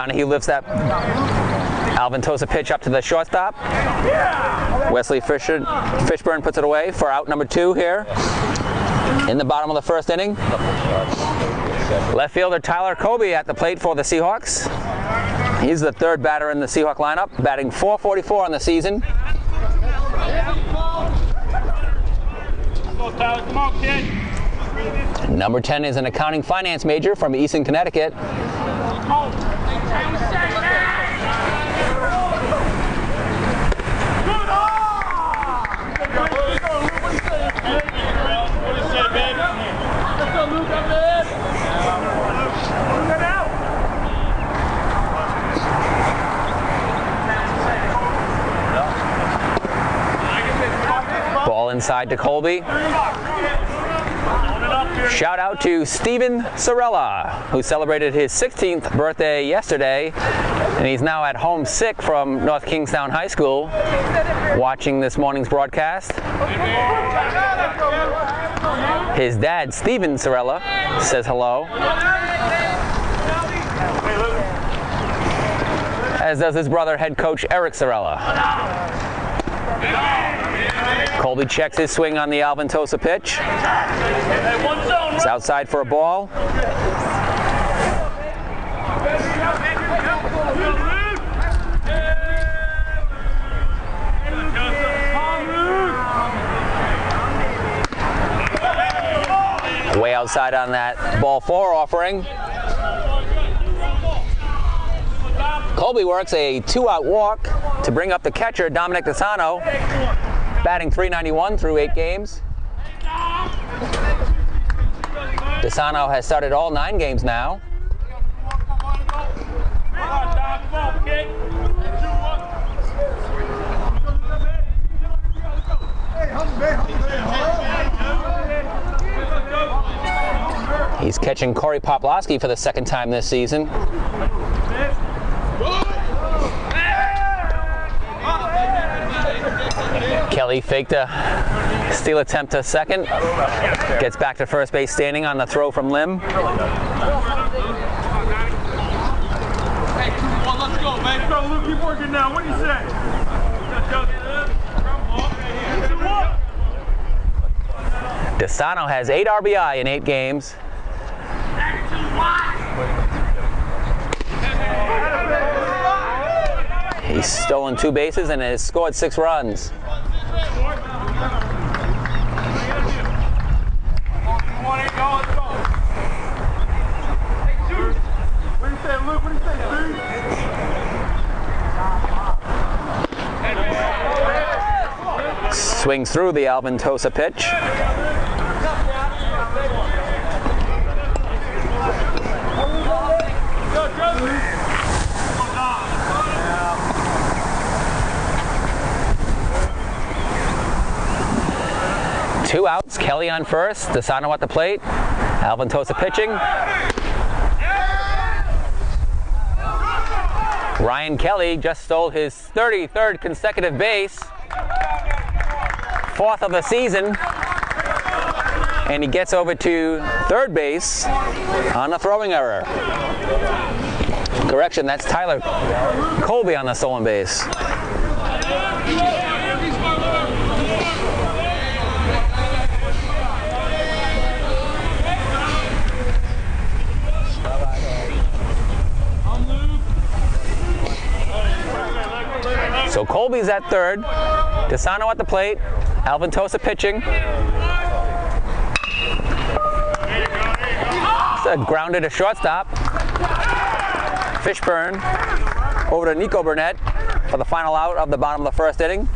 Donahue lifts that Alventosa pitch up to the shortstop. Wesley Fishburne puts it away for out number 2 here in the bottom of the first inning. Left fielder Tyler Colby at the plate for the Seahawks. He's the 3rd batter in the Seahawk lineup, batting .444 on the season. Come on, kid. Number 10 is an accounting finance major from Easton, Connecticut. Ball inside to Colby. Shout out to Steven Sorella, who celebrated his 16th birthday yesterday, and he's now at home sick from North Kingstown High School, watching this morning's broadcast. His dad, Steven Sorella, says hello, as does his brother, head coach Eric Sorella. Colby checks his swing on the Alventosa pitch. It's outside for a ball. Way outside on that ball 4 offering. Colby works a 2-out walk to bring up the catcher, Dominic DeSano, batting .391 through 8 games. DeSano has started all 9 games now. He's catching Corey Poplowski for the 2nd time this season. Kelly faked a steal attempt to second. Gets back to first base standing on the throw from Lim. Hey, 2-1, let's go, man. Go, Luke, keep working now. What do you say? DeSano has 8 RBI in 8 games. He's stolen 2 bases and has scored 6 runs. Swings through the Alventosa pitch. Two outs, Kelly on first, DeSano at the plate, Alventosa pitching. Ryan Kelly just stole his 33rd consecutive base, 4th of the season, and he gets over to third base on a throwing error. Correction, that's Tyler Colby on the stolen base. So Colby's at third, DeSano at the plate, Alventosa pitching. It's a grounded to shortstop. Fishburne over to Nico Burnett for the final out of the bottom of the first inning.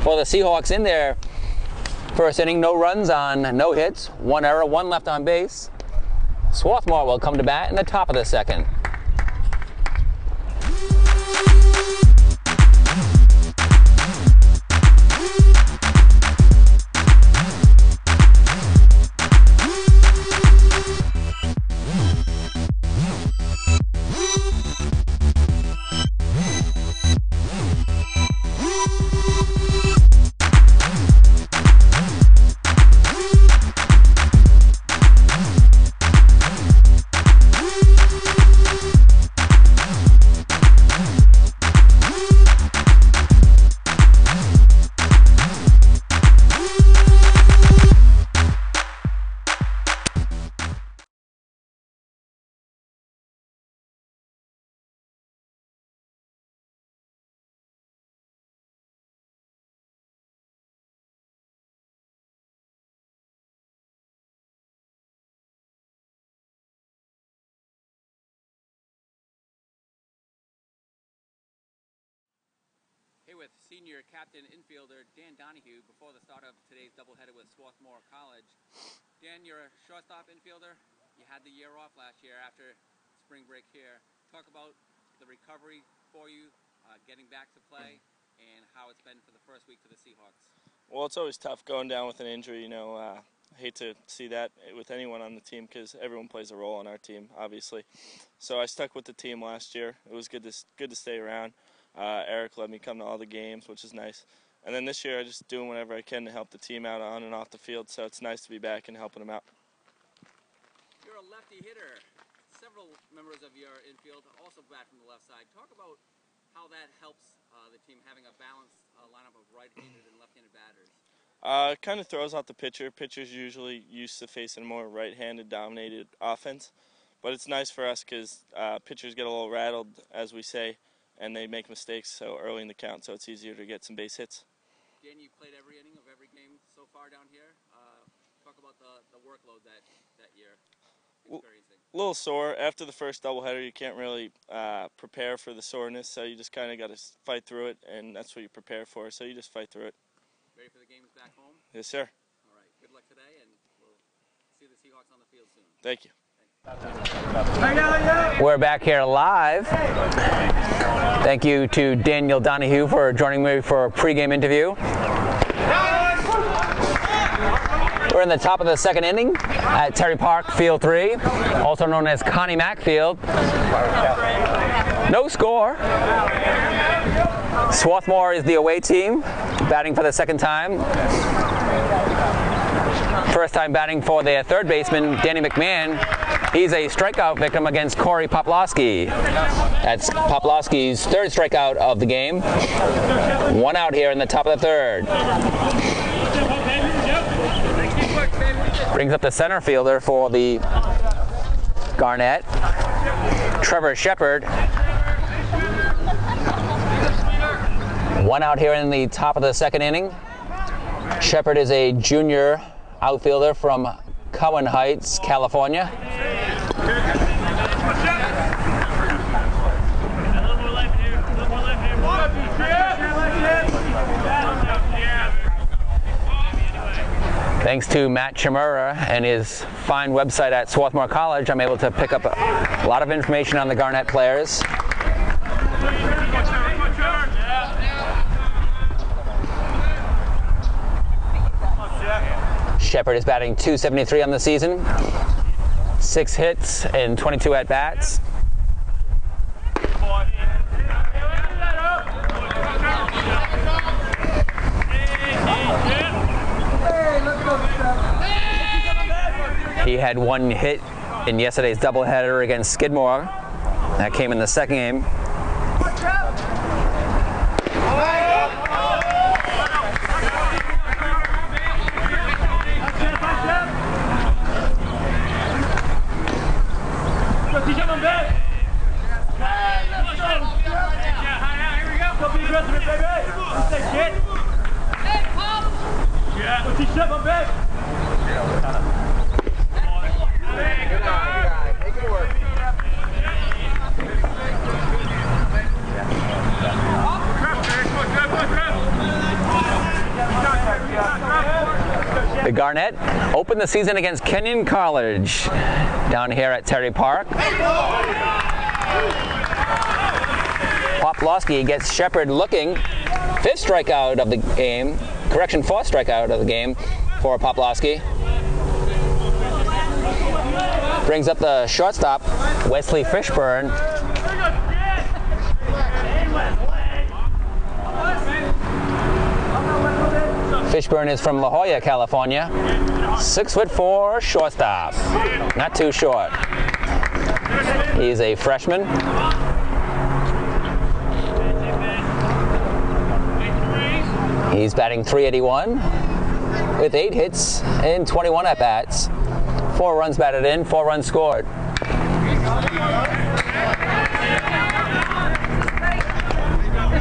For the Seahawks in their first inning, no runs on no hits, 1 error, 1 left on base. Swarthmore will come to bat in the top of the second. here with senior captain infielder Dan Donahue before the start of today's doubleheader with Swarthmore College. Dan, you're a shortstop infielder. You had the year off last year after spring break here. Talk about the recovery for you, getting back to play, and how it's been for the first week for the Seahawks. Well, it's always tough going down with an injury. You know, I hate to see that with anyone on the team because everyone plays a role on our team, obviously. So I stuck with the team last year. It was good to stay around. Eric let me come to all the games, which is nice. And then this year, I'm just doing whatever I can to help the team out on and off the field. So it's nice to be back and helping them out. You're a lefty hitter. Several members of your infield also bat from the left side. Talk about how that helps the team having a balanced lineup of right-handed and left-handed batters. It kind of throws out the pitcher. Pitchers usually used to facing a more right-handed dominated offense. But it's nice for us because pitchers get a little rattled, as we say, and they make mistakes so early in the count, so it's easier to get some base hits. Dan, you've played every inning of every game so far down here. Talk about the workload that you're experiencing. A little sore. After the first doubleheader, you can't really prepare for the soreness, so you just kind of got to fight through it, and that's what you prepare for, so you just fight through it. Ready for the games back home? Yes, sir. All right. Good luck today, and we'll see the Seahawks on the field soon. Thank you. We're back here live. Thank you to Daniel Donahue for joining me for a pregame interview. We're in the top of the second inning at Terry Park, Field 3, also known as Connie Mack Field. No score. Swarthmore is the away team, batting for the second time. First time batting for their third baseman, Danny McMahon. He's a strikeout victim against Corey Poplowski. That's Poplowski's third strikeout of the game. One out here in the top of the third. Brings up the center fielder for the Garnet, Trevor Shepard. One out here in the top of the second inning. Shepard is a junior outfielder from Cowan Heights, California. Thanks to Matt Chimura and his fine website at Swarthmore College, I'm able to pick up a lot of information on the Garnet players. Shepard is batting .273 on the season, 6 hits and 22 at-bats. He had 1 hit in yesterday's doubleheader against Skidmore. That came in the second game. The Garnet opened the season against Kenyon College down here at Terry Park. Poplowski gets Shepard looking. 5th strikeout of the game. Correction, 4th strikeout of the game for Poplowski. Brings up the shortstop, Wesley Fishburne. Fishburne is from La Jolla, California. 6'4" shortstop. Not too short. He's a freshman. He's batting .381 with 8 hits and 21 at-bats. 4 runs batted in, 4 runs scored.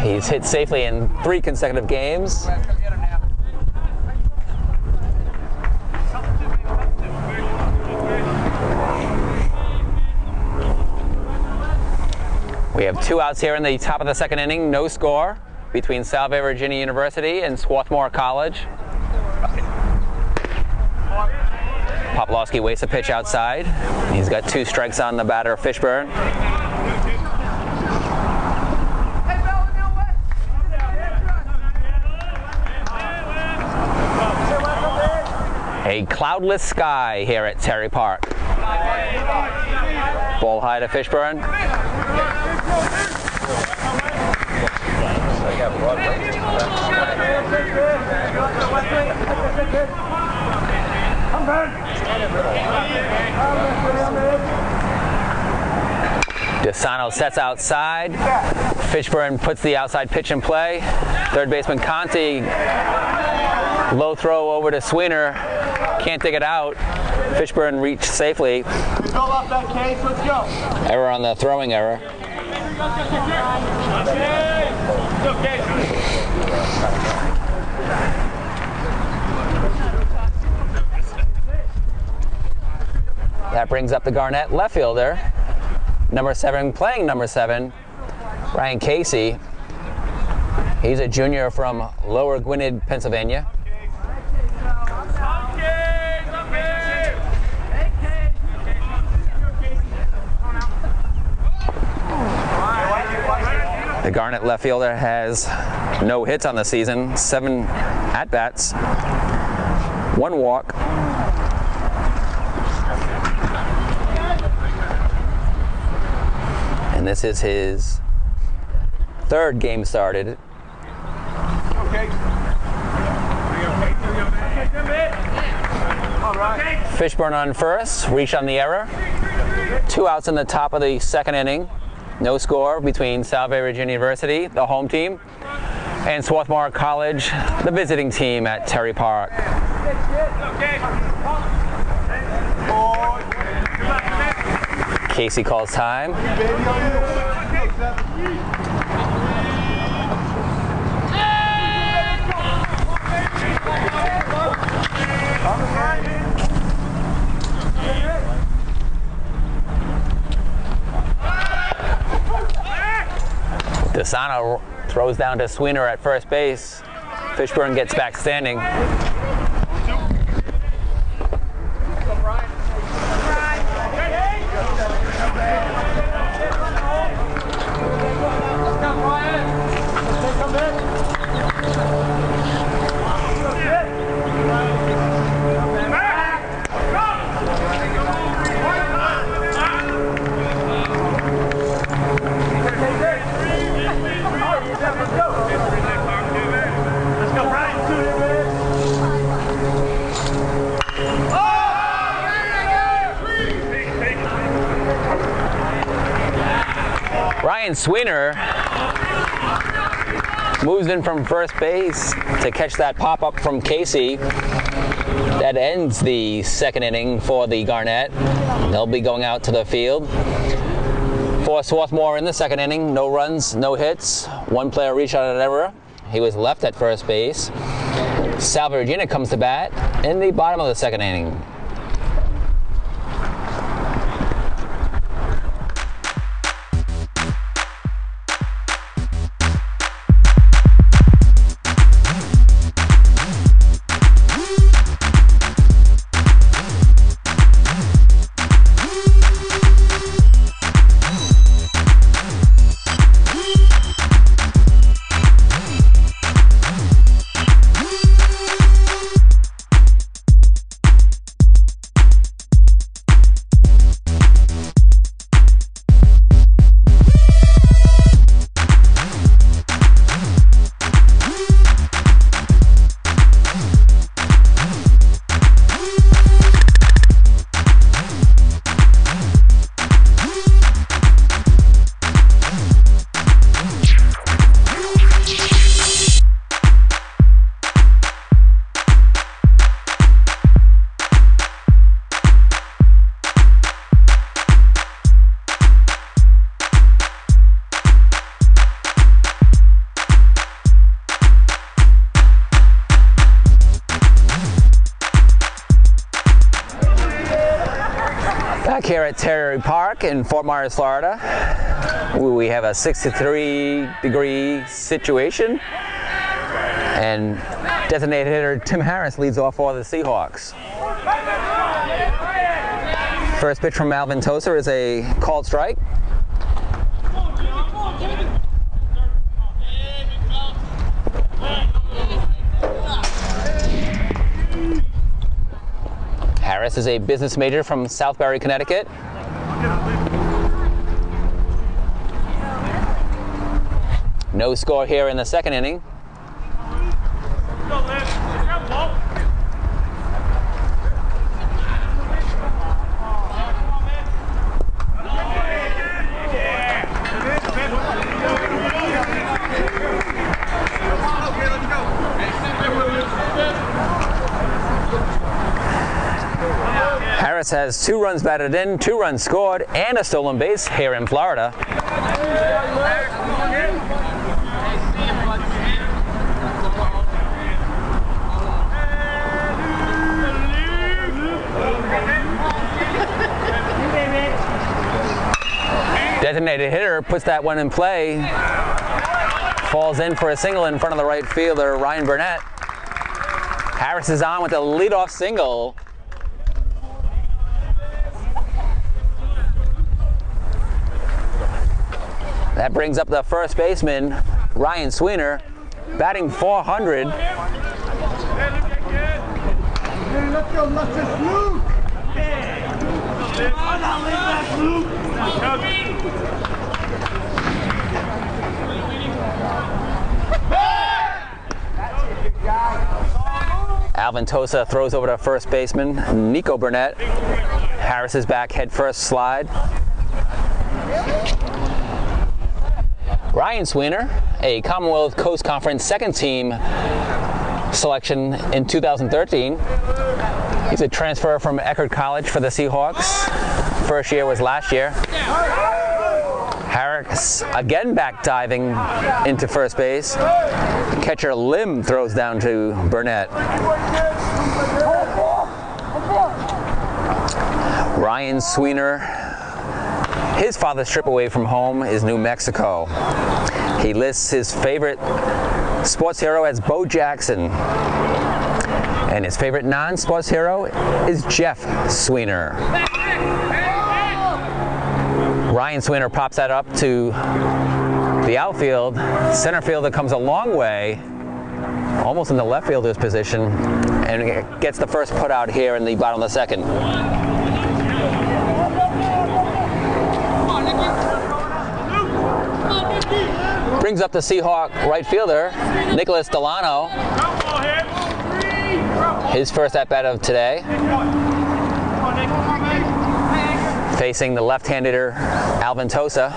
He's hit safely in 3 consecutive games. We have 2 outs here in the top of the second inning, no score. between Salve, Regina University and Swarthmore College. Poplawski waits a pitch outside. He's got 2 strikes on the batter, Fishburne. A cloudless sky here at Terry Park. Ball high to Fishburne. DeSano sets outside. Fishburne puts the outside pitch in play. Third baseman Conti, low throw over to Sweener. Can't dig it out. Fishburne reached safely. Error on the throwing error. That brings up the Garnett left fielder. Number 7, playing number 7, Ryan Casey. He's a junior from Lower Gwynedd, Pennsylvania. The Garnett left fielder has no hits on the season, 7 at-bats, 1 walk. And this is his 3rd game started. Fishburne on first, reached on the error. 2 outs in the top of the 2nd inning. No score between Salve, Regina University, the home team, and Swarthmore College, the visiting team at Terry Park. Casey calls time. DeSano throws down to Sweener at first base. Fishburne gets back standing. Ryan Sweener moves in from first base to catch that pop-up from Casey. That ends the 2nd inning for the Garnett. They'll be going out to the field. For Swarthmore in the 2nd inning, no runs, no hits. 1 player reached out an error. He was left at first base. Salve Regina comes to bat in the bottom of the 2nd inning. Back here at Terry Park in Fort Myers, Florida. We have a 63-degree situation, and designated hitter Tim Harris leads off for the Seahawks. First pitch from Alvin Tozer is a called strike. Harris is a business major from Southbury, Connecticut. No score here in the second inning. Harris has 2 runs batted in, 2 runs scored, and a stolen base here in Florida. Designated hitter puts that one in play. Falls in for a single in front of the right fielder, Ryan Burnett. Harris is on with a leadoff single. That brings up the first baseman, Ryan Sweener, batting .400. Alvin Tosa throws over to first baseman, Nico Burnett. Harris is back head first slide. Ryan Sweener, a Commonwealth Coast Conference second team selection in 2013. He's a transfer from Eckerd College for the Seahawks. First year was last year. Harris again back diving into first base. Catcher Lim throws down to Burnett. Ryan Sweener, his father's trip away from home is New Mexico. He lists his favorite sports hero as Bo Jackson. And his favorite non-sports hero is Jeff Sweener. Ryan Sweener pops that up to the outfield. Center fielder comes a long way, almost in the left fielder's position, and gets the first put out here in the bottom of the second. Brings up the Seahawk right fielder, Nicholas Delano. His first at-bat of today. Facing the left-handed Alvin Tosa.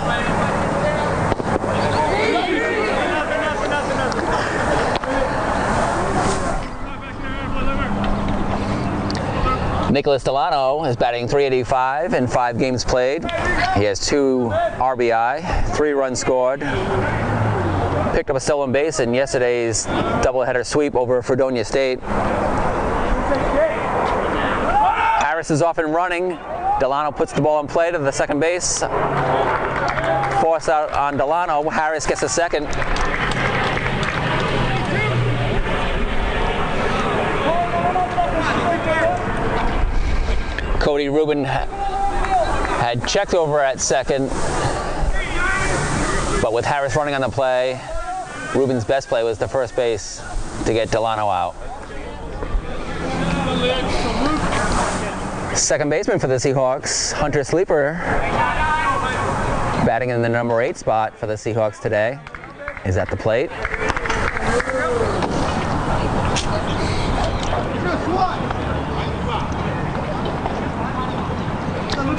Nicholas Delano is batting .385 in 5 games played. He has 2 RBI, 3 runs scored. Picked up a stolen base in yesterday's doubleheader sweep over Fredonia State. Harris is off and running. Delano puts the ball in play to the second base. Force out on Delano. Harris gets a second. Cody Rubin had checked over at second, but with Harris running on the play, Rubin's best play was the first base to get Delano out. Second baseman for the Seahawks, Hunter Sleeper, batting in the number 8 spot for the Seahawks today, is at the plate.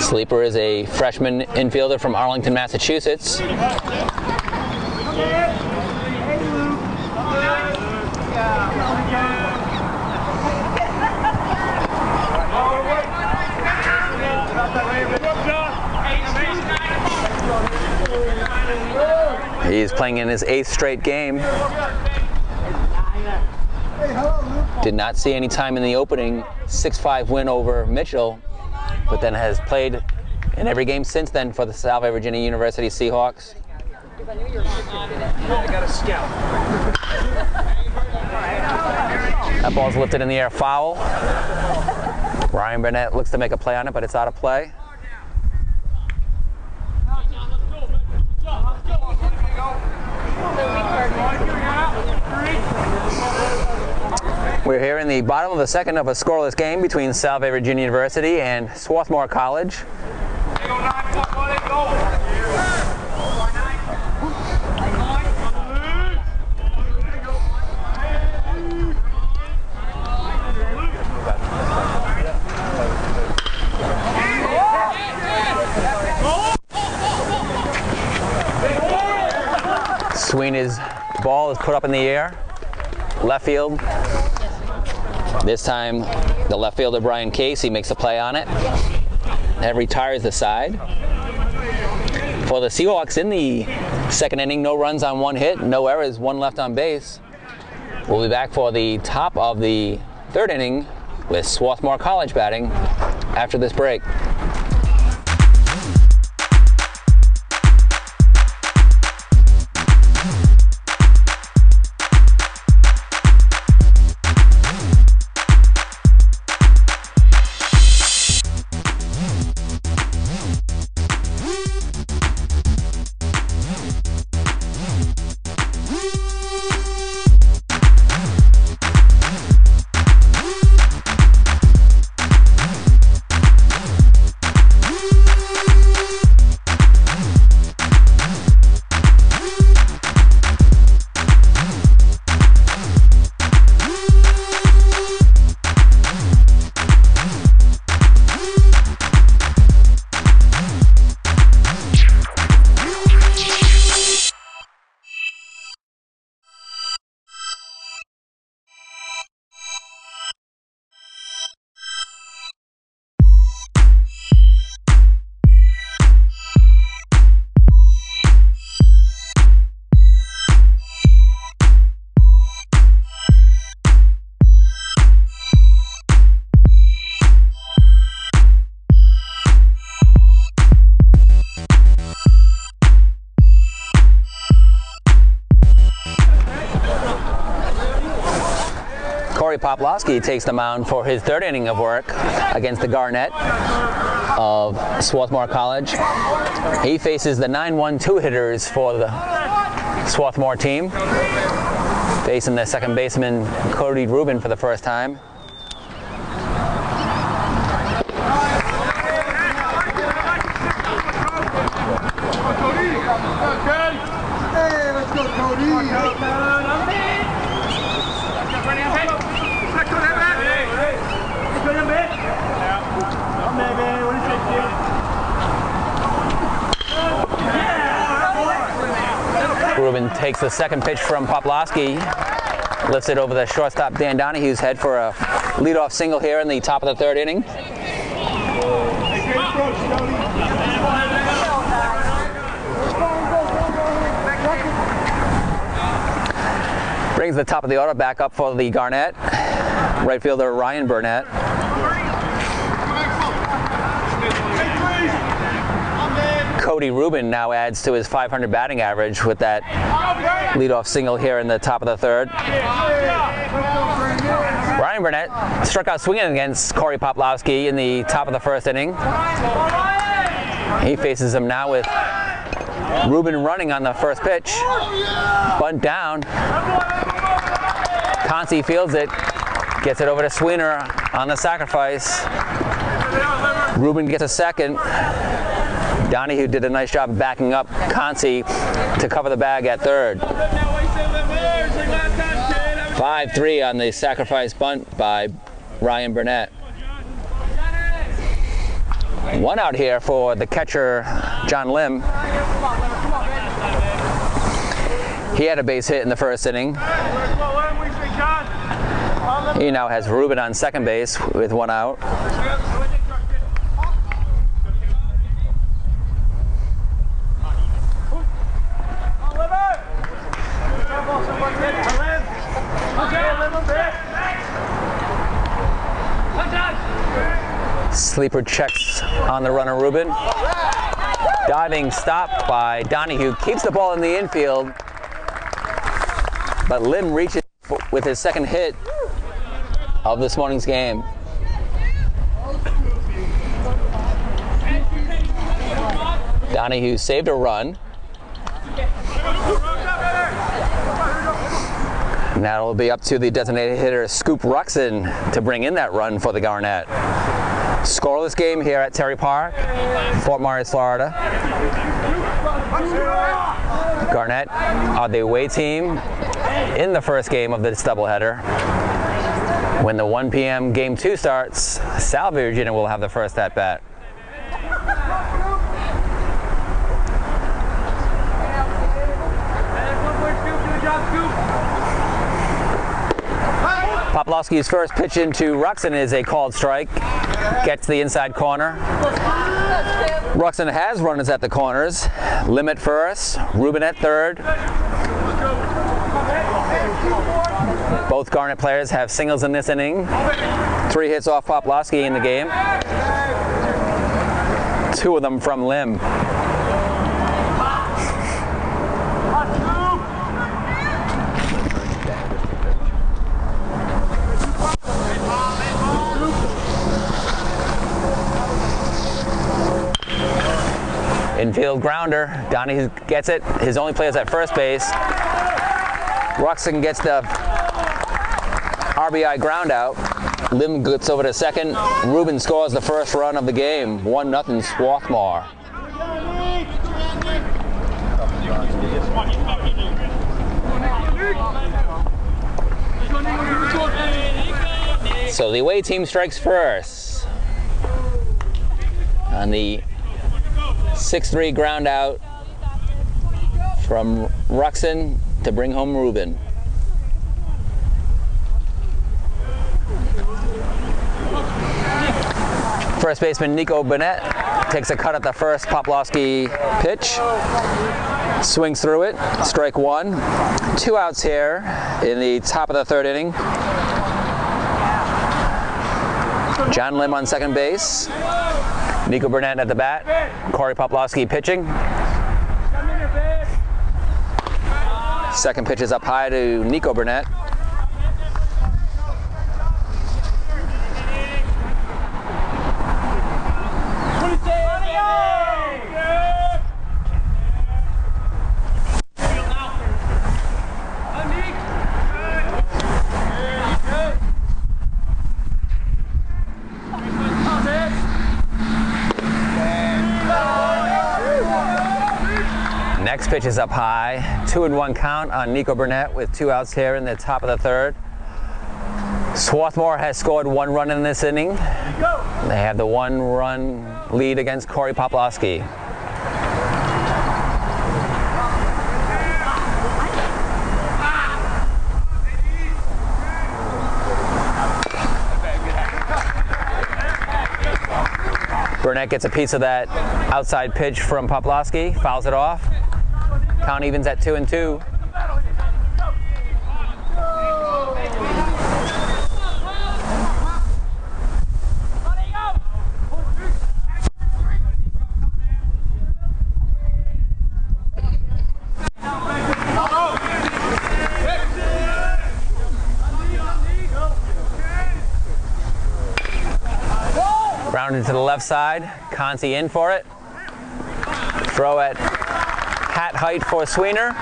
Sleeper is a freshman infielder from Arlington, Massachusetts. He's playing in his 8th straight game. Did not see any time in the opening 6-5 win over Mitchell, but then has played in every game since then for the Salve, Virginia University Seahawks. That ball's lifted in the air, foul. Ryan Burnett looks to make a play on it, but it's out of play. We're here in the bottom of the second of a scoreless game between Salve, Virginia University and Swarthmore College. Sweeney's ball is put up in the air, left field. This time, the left fielder, Brian Casey, makes a play on it. That retires the side. For the Seahawks in the second inning, no runs on one hit, no errors, one left on base. We'll be back for the top of the third inning with Swarthmore College batting after this break. Poplowski takes the mound for his third inning of work against the Garnett of Swarthmore College. He faces the 9-1-2 hitters for the Swarthmore team, facing the second baseman Cody Rubin for the first time. Hey, let's go, Cody. Rubin takes the second pitch from Poplowski, lifts it over the shortstop Dan Donahue's head for a leadoff single here in the top of the third inning. Brings the top of the order back up for the Garnett. Right fielder Ryan Burnett. Cody Rubin now adds to his .500 batting average with that leadoff single here in the top of the third. Ryan Burnett struck out swinging against Corey Poplowski in the top of the first inning. He faces him now with Rubin running on the first pitch. Bunt down. Consi fields it, gets it over to Sweener on the sacrifice. Rubin gets a second. Donahue did a nice job of backing up Consi to cover the bag at third. 5-3 on the sacrifice bunt by Ryan Burnett. One out here for the catcher, John Lim. He had a base hit in the first inning. He now has Rubin on second base with one out. Sleeper checks on the runner, Ruben. Diving stop by Donahue. Keeps the ball in the infield. But Lim reaches with his second hit of this morning's game. Donahue saved a run. Now it'll be up to the designated hitter, Scoop Ruxin, to bring in that run for the Garnet. Scoreless game here at Terry Park, Fort Myers, Florida. Garnet are the away team in the first game of this doubleheader. When the 1 p.m. Game 2 starts, Salve, Regina will have the first at bat. Poplowski's first pitch into Ruxin is a called strike. Gets the inside corner. Ruxin has runners at the corners. Lim at first, Ruben at third. Both Garnet players have singles in this inning. 3 hits off Poplowski in the game. 2 of them from Lim. Infield grounder. Donahue gets it. His only play is at first base. Ruxin gets the RBI ground out. Lim gets over to second. Ruben scores the first run of the game. 1-0 Swarthmore. So the away team strikes first on the 6-3 ground out from Ruxin to bring home Ruben. First baseman Nico Burnett takes a cut at the first Poplowski pitch. Swings through it. Strike 1. 2 outs here in the top of the 3rd inning. John Lim on second base. Nico Burnett at the bat. Corey Poplowski pitching. Second pitch is up high to Nico Burnett. Next pitch is up high. 2-1 count on Nico Burnett with 2 outs here in the top of the 3rd. Swarthmore has scored 1 run in this inning. They have the 1-run lead against Corey Poplowski. Burnett gets a piece of that outside pitch from Poplowski, fouls it off. Count evens at 2-2. Grounded to the left side. Conti in for it. Throw at hat height for Sweener.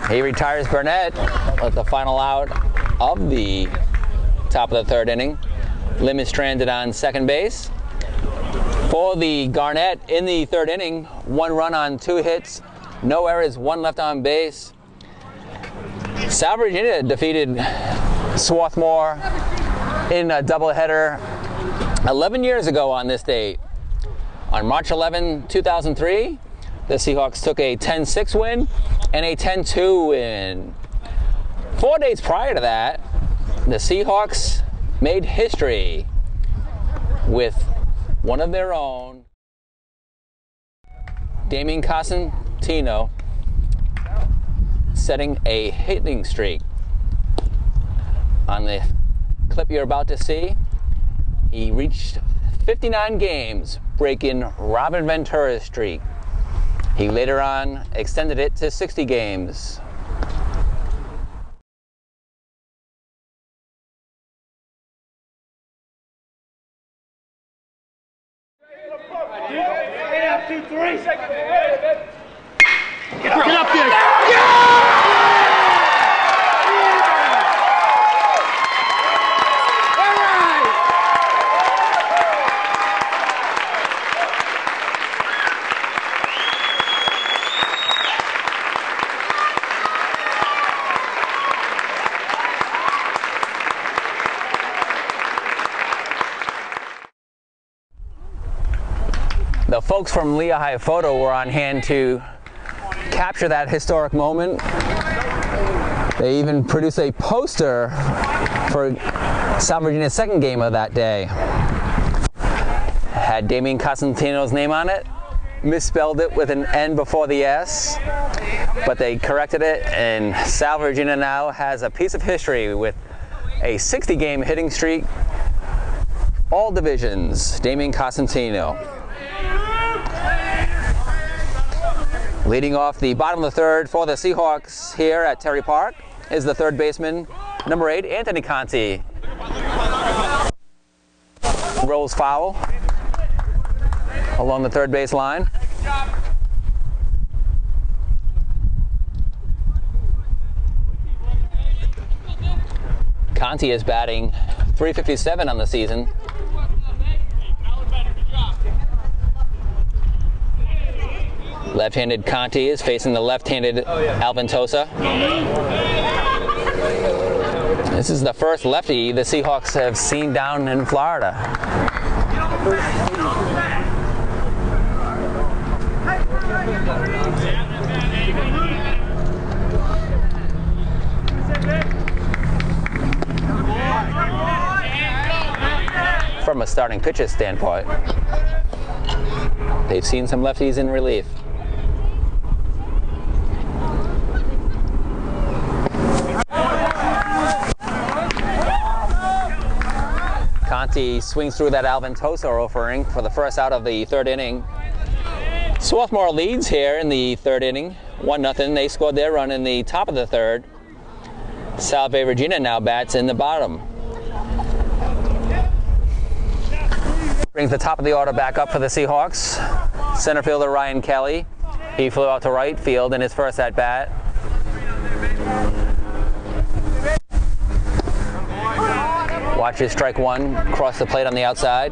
He retires Burnett with the final out of the top of the 3rd inning. Lim is stranded on second base. For the Garnet in the 3rd inning, 1 run on 2 hits, no errors, 1 left on base. Salve, Regina defeated Swarthmore in a doubleheader 11 years ago on this date. On March 11, 2003, the Seahawks took a 10-6 win and a 10-2 win. 4 days prior to that, the Seahawks made history with one of their own, Damian Cosentino, setting a hitting streak. On the clip you're about to see, He reached 59 games, breaking Robin Ventura's streak. He later on extended it to 60 games. Get up there! The folks from Lehigh Photo were on hand to capture that historic moment. They even produced a poster for Salve, Regina's second game of that day. Had Damien Cosentino's name on it, misspelled it with an N before the S, but they corrected it, and Salve, Regina now has a piece of history with a 60-game hitting streak, all divisions, Damien Cosentino. Leading off the bottom of the third for the Seahawks here at Terry Park is the third baseman, number 8, Anthony Conti. Rolls foul along the third base line. Conti is batting .357 on the season. Left-handed Conti is facing the left-handed Alvin Tosa. This is the first lefty the Seahawks have seen down in Florida. From a starting pitcher standpoint, they've seen some lefties in relief. Conti swings through that Alvin Tosa offering for the first out of the third inning. Swarthmore leads here in the third inning, 1-0. They scored their run in the top of the third. Salve Regina now bats in the bottom. Brings the top of the order back up for the Seahawks. Center fielder Ryan Kelly. He flew out to right field in his first at-bat. Watches strike one, cross the plate on the outside.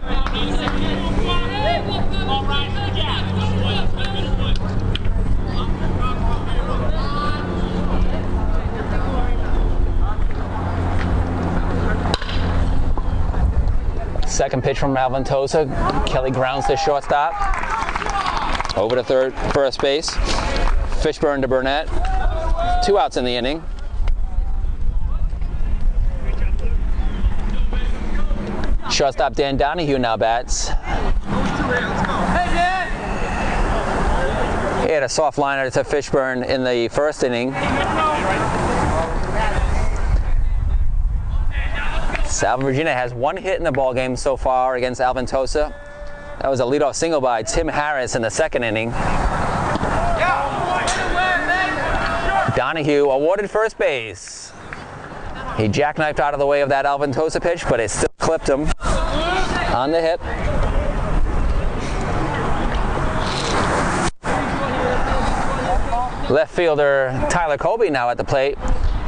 Second pitch from Alvin Tosa. Kelly grounds to shortstop. Over to first base. Fishburne to Burnett. 2 outs in the inning. Shortstop Dan Donahue now bats. He had a soft liner to Fishburne in the first inning. Salve Regina has 1 hit in the ballgame so far against Alvin Tosa. That was a leadoff single by Tim Harris in the second inning. Donahue awarded first base. He jackknifed out of the way of that Alvin Tosa pitch, but it still clipped him on the hip. Left fielder Tyler Colby now at the plate.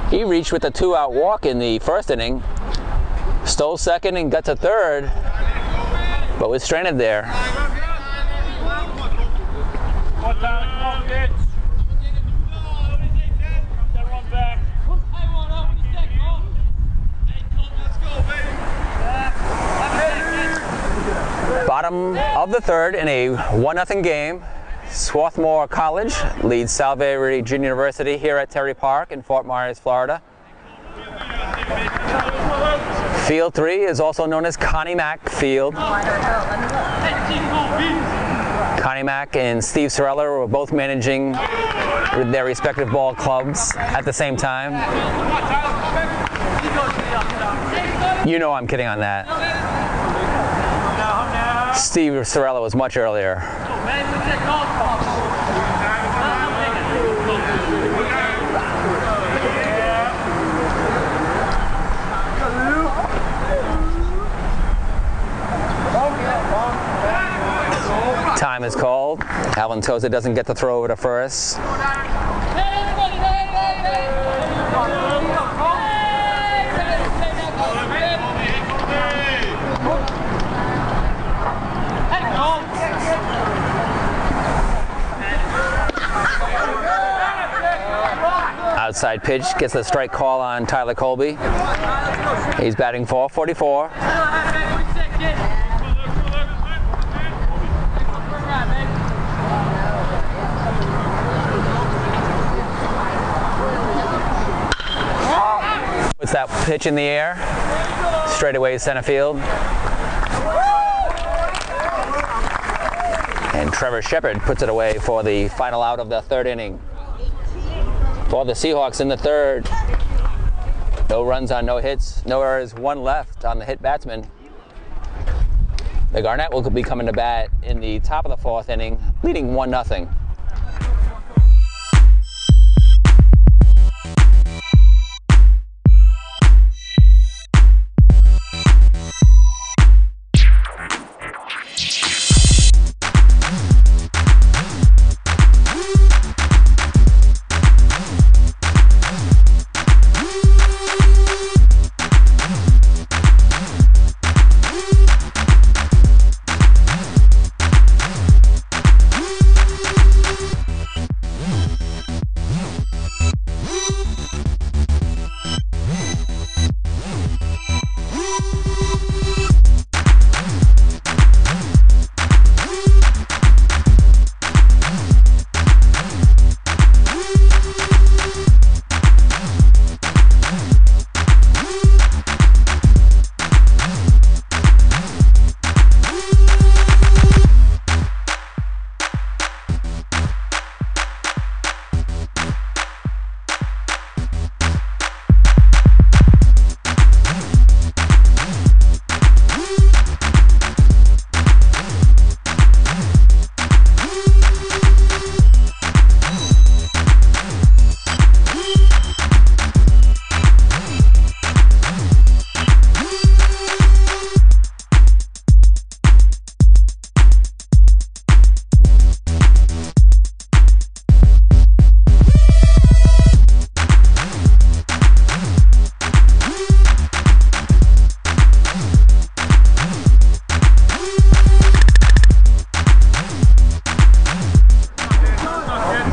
He reached with a 2-out walk in the first inning. Stole second and got to third, but was stranded there. Bottom of the third in a 1-0 game. Swarthmore College leads Salve Regina University here at Terry Park in Fort Myers, Florida. Field 3 is also known as Connie Mack Field. Connie Mack and Steve Sorella were both managing their respective ball clubs at the same time. You know I'm kidding on that. Steve Sorella was much earlier. Time is called. Alvin Toza doesn't get to throw over to first. Outside pitch gets the strike call on Tyler Colby. He's batting 444. Puts that pitch in the air, straight away center field. And Trevor Shepard puts it away for the final out of the third inning. For the Seahawks in the third, no runs on no hits, no errors, one left on the hit batsman. The Garnet will be coming to bat in the top of the fourth inning, leading 1-0.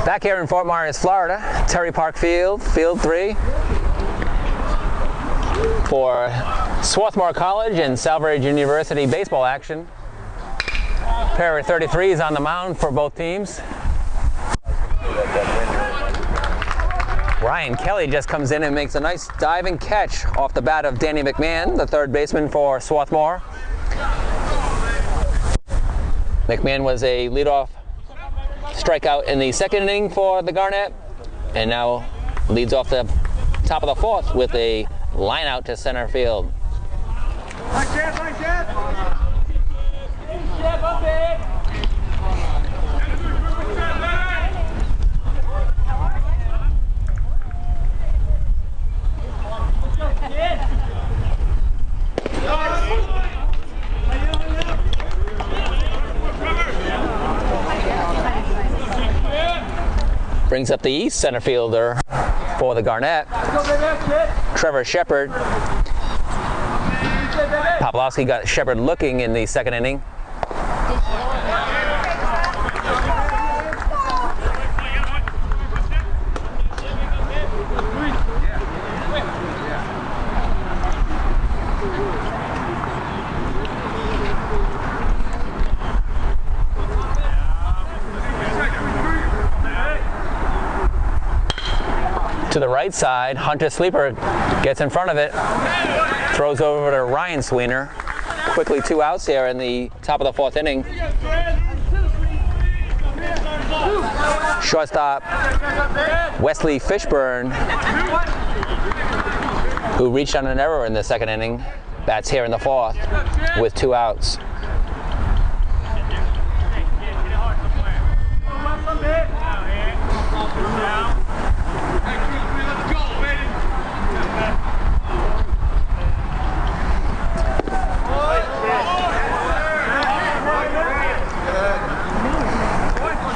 Back here in Fort Myers, Florida, Terry Park Field, Field 3. For Swarthmore College and Salve University baseball action. Pair of 33s on the mound for both teams. Ryan Kelly just comes in and makes a nice diving catch off the bat of Danny McMahon, the third baseman for Swarthmore. McMahon was a leadoff strikeout in the second inning for the Garnet, and now leads off the top of the fourth with a line out to center field. Brings up the east center fielder for the Garnet, Trevor Shepard. Poplowski got Shepard looking in the second inning. To the right side, Hunter Sleeper gets in front of it, throws over to Ryan Sweener. Quickly 2 outs here in the top of the fourth inning. Shortstop Wesley Fishburne, who reached on an error in the second inning, bats here in the fourth with 2 outs.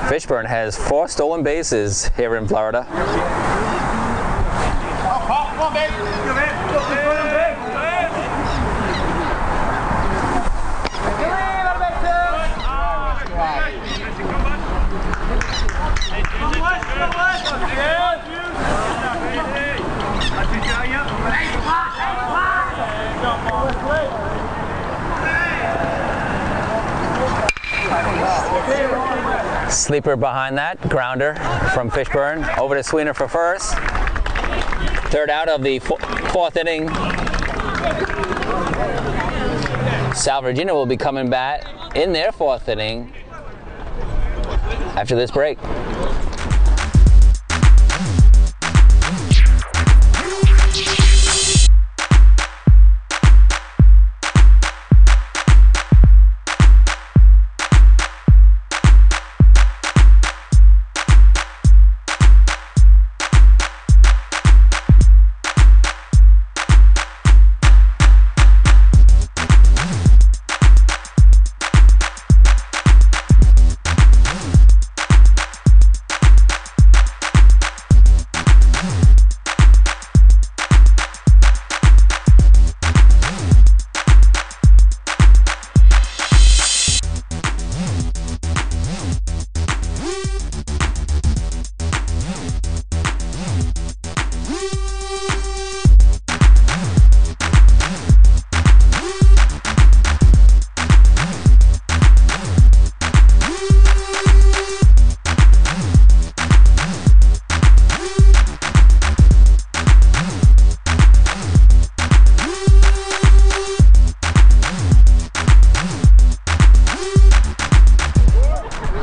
Fishburne has 4 stolen bases here in Florida. Come on, baby. Sleeper behind that, grounder from Fishburne. Over to Sweener for first. Third out of the 4th inning. Salve, Regina will be coming back in their 4th inning after this break.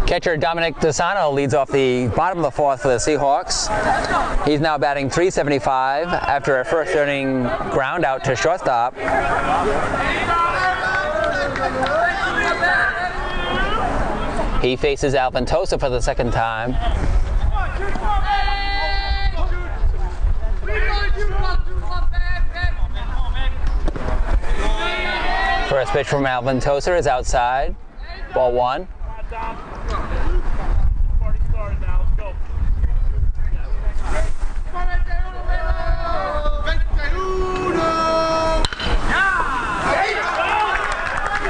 Catcher Dominic DeSano leads off the bottom of the 4th for the Seahawks. He's now batting .375 after a first inning ground out to shortstop. He faces Alventosa for the 2nd time. First pitch from Alventosa is outside. Ball 1.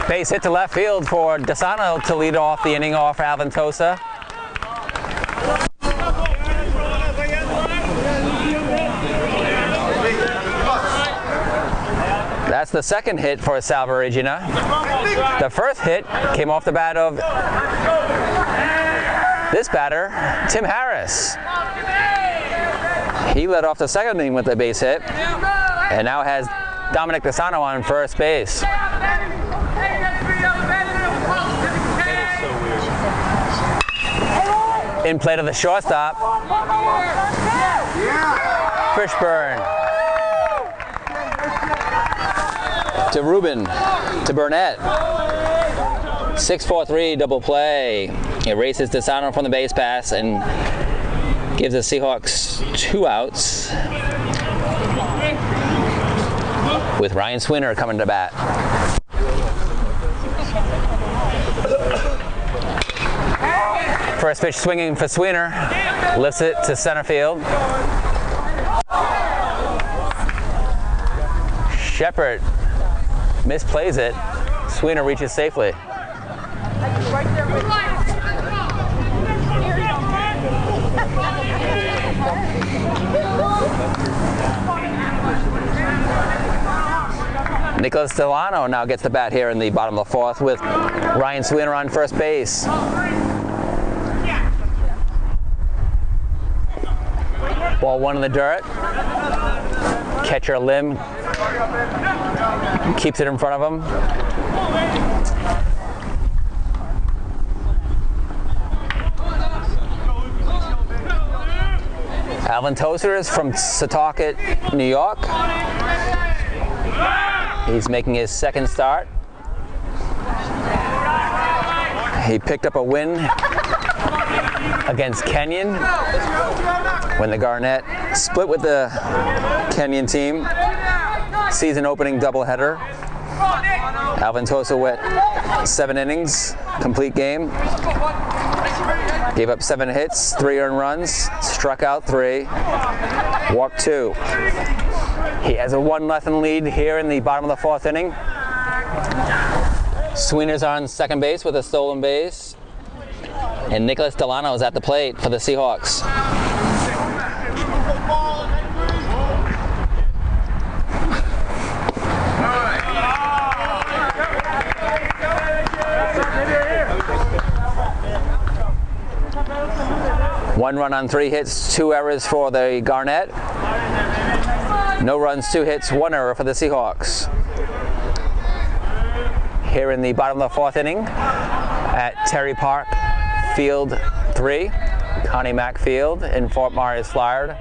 Base hit to left field for DeSano to lead off the inning off Alventosa. That's the 2nd hit for Salve, Regina. The first hit came off the bat of this batter, Tim Harris. He led off the 2nd inning with a base hit and now has Dominic DeSano on first base. In play to the shortstop, Fishburne. To Rubin, to Burnett. 6-4-3 double play. Erases DeSano from the base pass and gives the Seahawks 2 outs. With Ryan Sweener coming to bat. First pitch swinging for Sweener. Lifts it to center field. Shepard misplays it. Sweener reaches safely. Nicholas Delano now gets the bat here in the bottom of the 4th with Ryan Sweener on first base. Ball 1 in the dirt. Catcher Lim keeps it in front of him. Alventosa is from Setauket, New York. He's making his 2nd start. He picked up a win against Kenyon when the Garnet split with the Kenyon team. Season opening doubleheader. Alventosa went 7 innings. complete game. Gave up 7 hits, 3 earned runs, struck out 3, walked 2. He has a 1-0 lead here in the bottom of the 4th inning. Sweener's on second base with a stolen base. And Nicholas Delano is at the plate for the Seahawks. One run on 3 hits, 2 errors for the Garnet. No runs, 2 hits, 1 error for the Seahawks. Here in the bottom of the 4th inning at Terry Park, Field 3, Connie Mack Field in Fort Myers, Florida.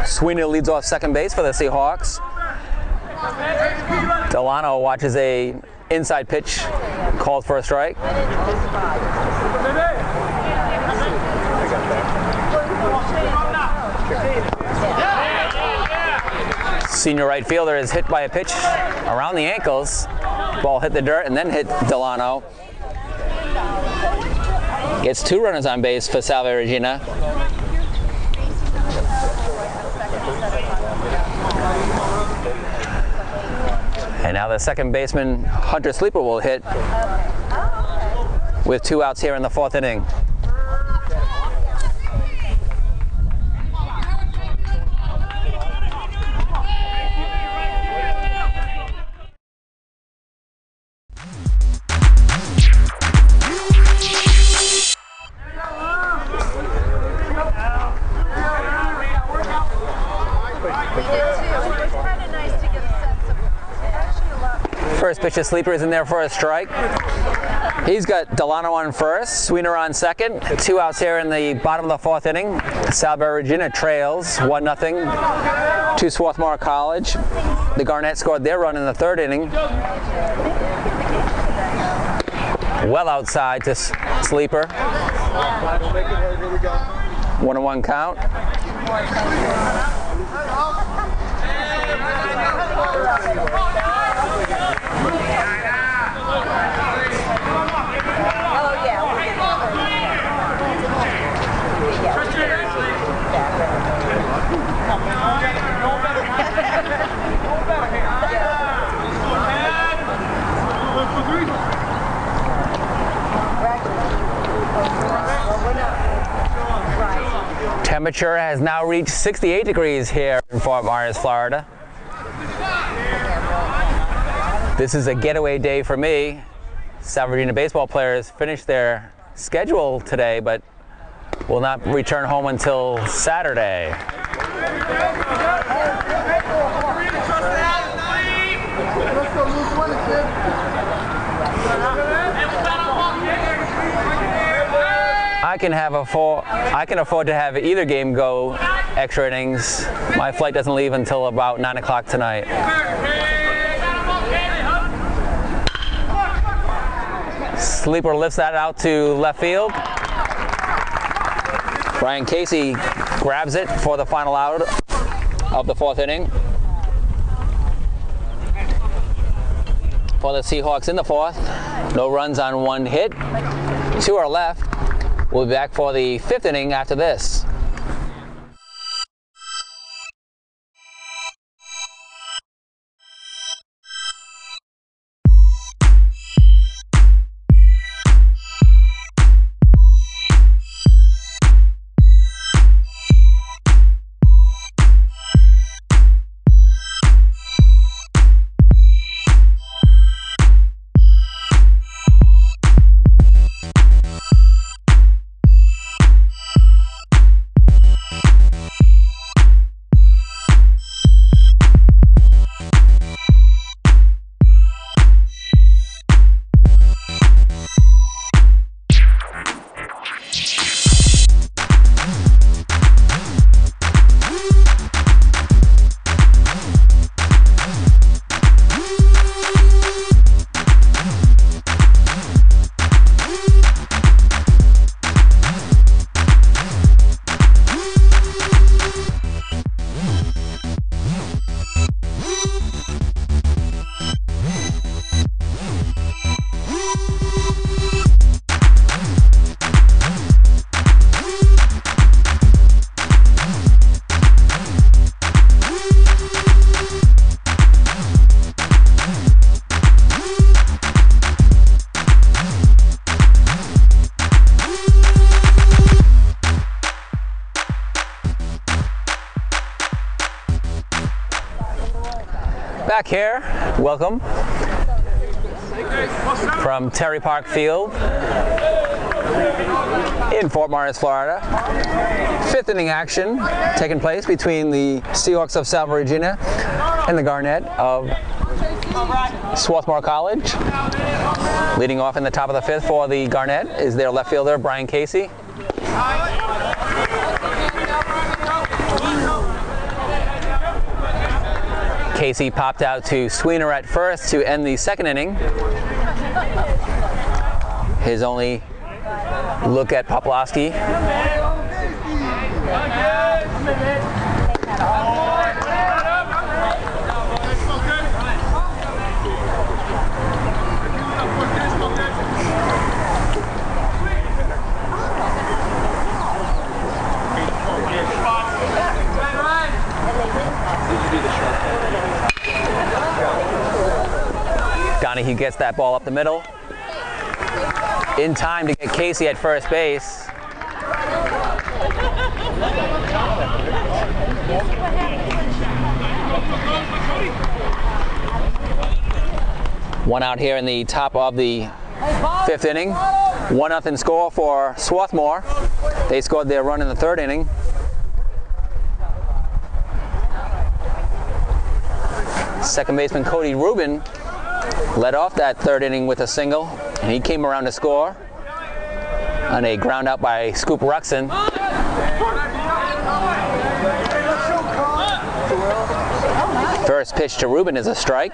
Sweeney leads off second base for the Seahawks. Delano watches a inside pitch called for a strike. Senior right fielder is hit by a pitch around the ankles. Ball hit the dirt and then hit Delano. Gets 2 runners on base for Salve, Regina. And now the second baseman, Hunter Sleeper, will hit with 2 outs here in the 4th inning. First pitch of Sleeper is in there for a strike. He's got Delano on first, Sweener on second. 2 outs here in the bottom of the 4th inning. Salve, Regina trails 1-0 to Swarthmore College. The Garnet scored their run in the 3rd inning. Well outside to Sleeper. 1-1 count. Temperature has now reached 68 degrees here in Fort Myers, Florida. This is a getaway day for me. Salve Regina baseball players finished their schedule today, but will not return home until Saturday. I can afford to have either game go extra innings. My flight doesn't leave until about 9 o'clock tonight. Sleeper lifts that out to left field. Brian Casey grabs it for the final out of the 4th inning. For the Seahawks in the 4th, no runs on 1 hit. 2 are left. We'll be back for the 5th inning after this. here. Welcome from Terry Park Field in Fort Myers, Florida. Fifth inning action taking place between the Seahawks of Salve, Regina and the Garnet of Swarthmore College. Leading off in the top of the fifth for the Garnet is their left fielder, Brian Casey. Casey popped out to Sweener at first to end the second inning. His only look at Poplowski. Donahue gets that ball up the middle. In time to get Casey at first base. One out here in the top of the fifth inning. 1-0 score for Swarthmore. They scored their run in the third inning. Second baseman Cody Rubin led off that third inning with a single, and he came around to score on a ground out by Scoop Ruxin. First pitch to Rubin is a strike.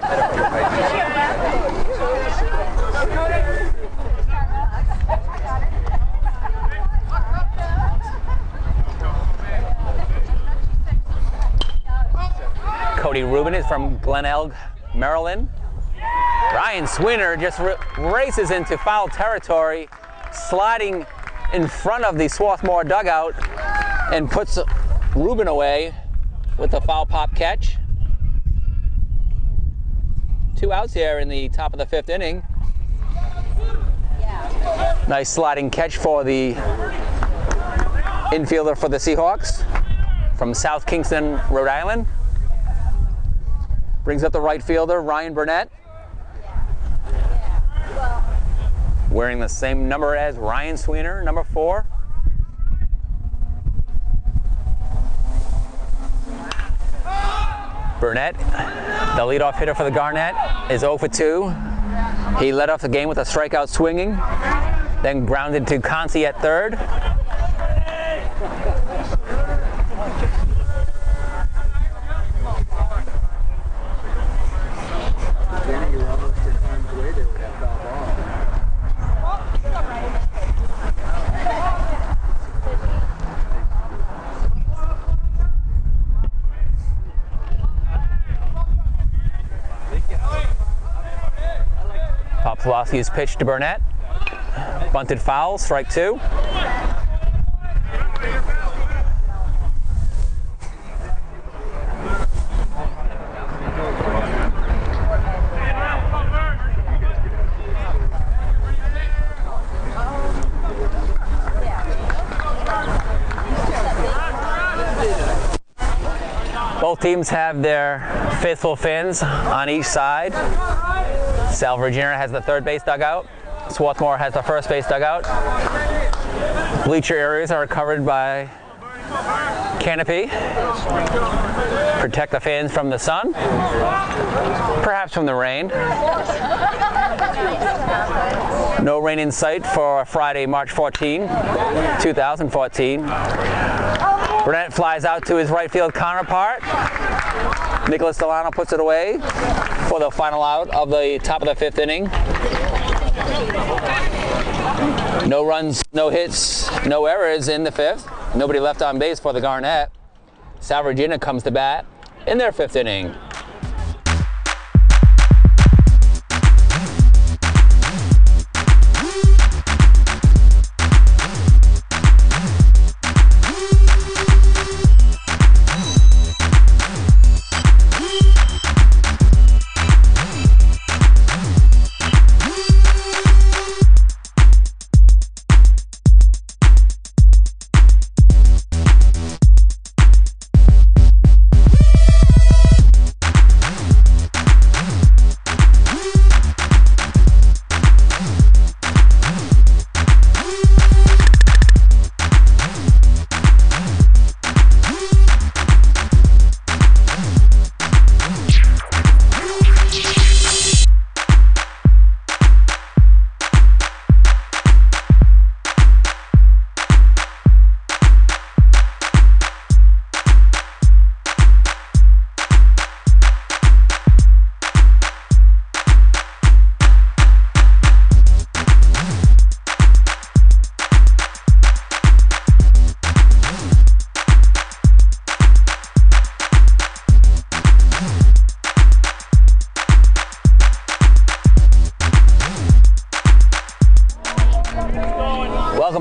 Cody Rubin is from Glen Elg, Maryland. Ryan Sweener just races into foul territory, sliding in front of the Swarthmore dugout and puts Rubin away with a foul pop catch. 2 outs here in the top of the fifth inning. Nice sliding catch for the infielder for the Seahawks from South Kingston, Rhode Island. Brings up the right fielder, Ryan Burnett. Wearing the same number as Ryan Sweener, number 4. Burnett, the leadoff hitter for the Garnet, is 0 for 2. He led off the game with a strikeout swinging, then grounded to Consi at third. Poplowski's pitch to Burnett. Bunted foul, strike 2. Both teams have their faithful fans on each side. Salve, Regina has the third base dugout. Swarthmore has the first base dugout. Bleacher areas are covered by canopy. Protect the fans from the sun, perhaps from the rain. No rain in sight for Friday, March 14, 2014. Burnett flies out to his right field counterpart. Nicholas Delano puts it away for the final out of the top of the fifth inning. No runs, no hits, no errors in the fifth. Nobody left on base for the Garnet. Salve Regina comes to bat in their fifth inning.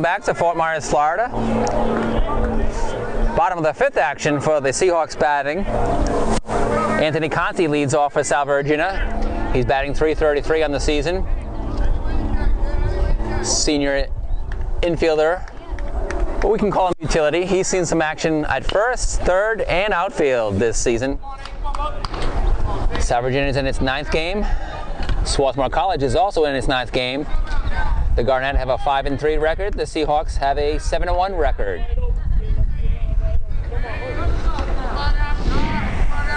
back to Fort Myers, Florida. Bottom of the fifth action for the Seahawks batting. Anthony Conti leads off for Salve, Regina. He's batting .333 on the season. Senior infielder, but we can call him utility. He's seen some action at first, third, and outfield this season. Salve, Regina is in its 9th game. Swarthmore College is also in its 9th game. The Garnet have a 5-3 record. The Seahawks have a 7-1 record.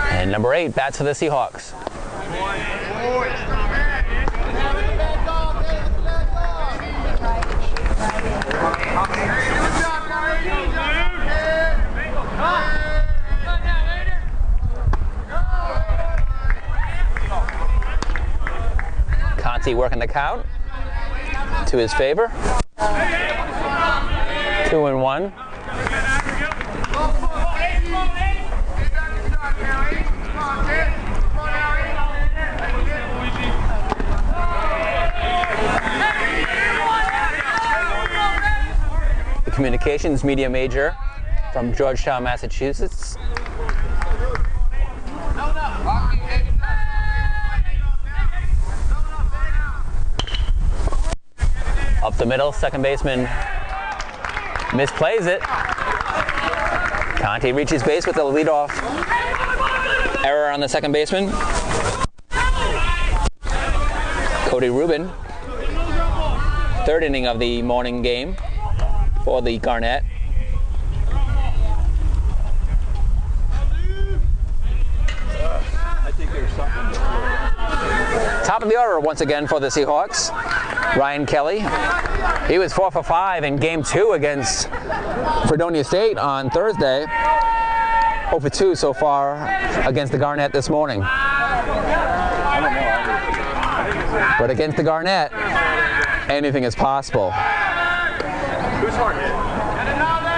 And number 8 bats for the Seahawks. Conti working the count to his favor. 2-1. The communications media major from Georgetown, Massachusetts. Up the middle, second baseman misplays it. Conti reaches base with a leadoff error on the second baseman. Cody Rubin, third inning of the morning game for the Garnet. Top of the order once again for the Seahawks. Ryan Kelly. He was 4 for 5 in Game 2 against Fredonia State on Thursday. 0 for 2 so far against the Garnet this morning. But against the Garnet, anything is possible.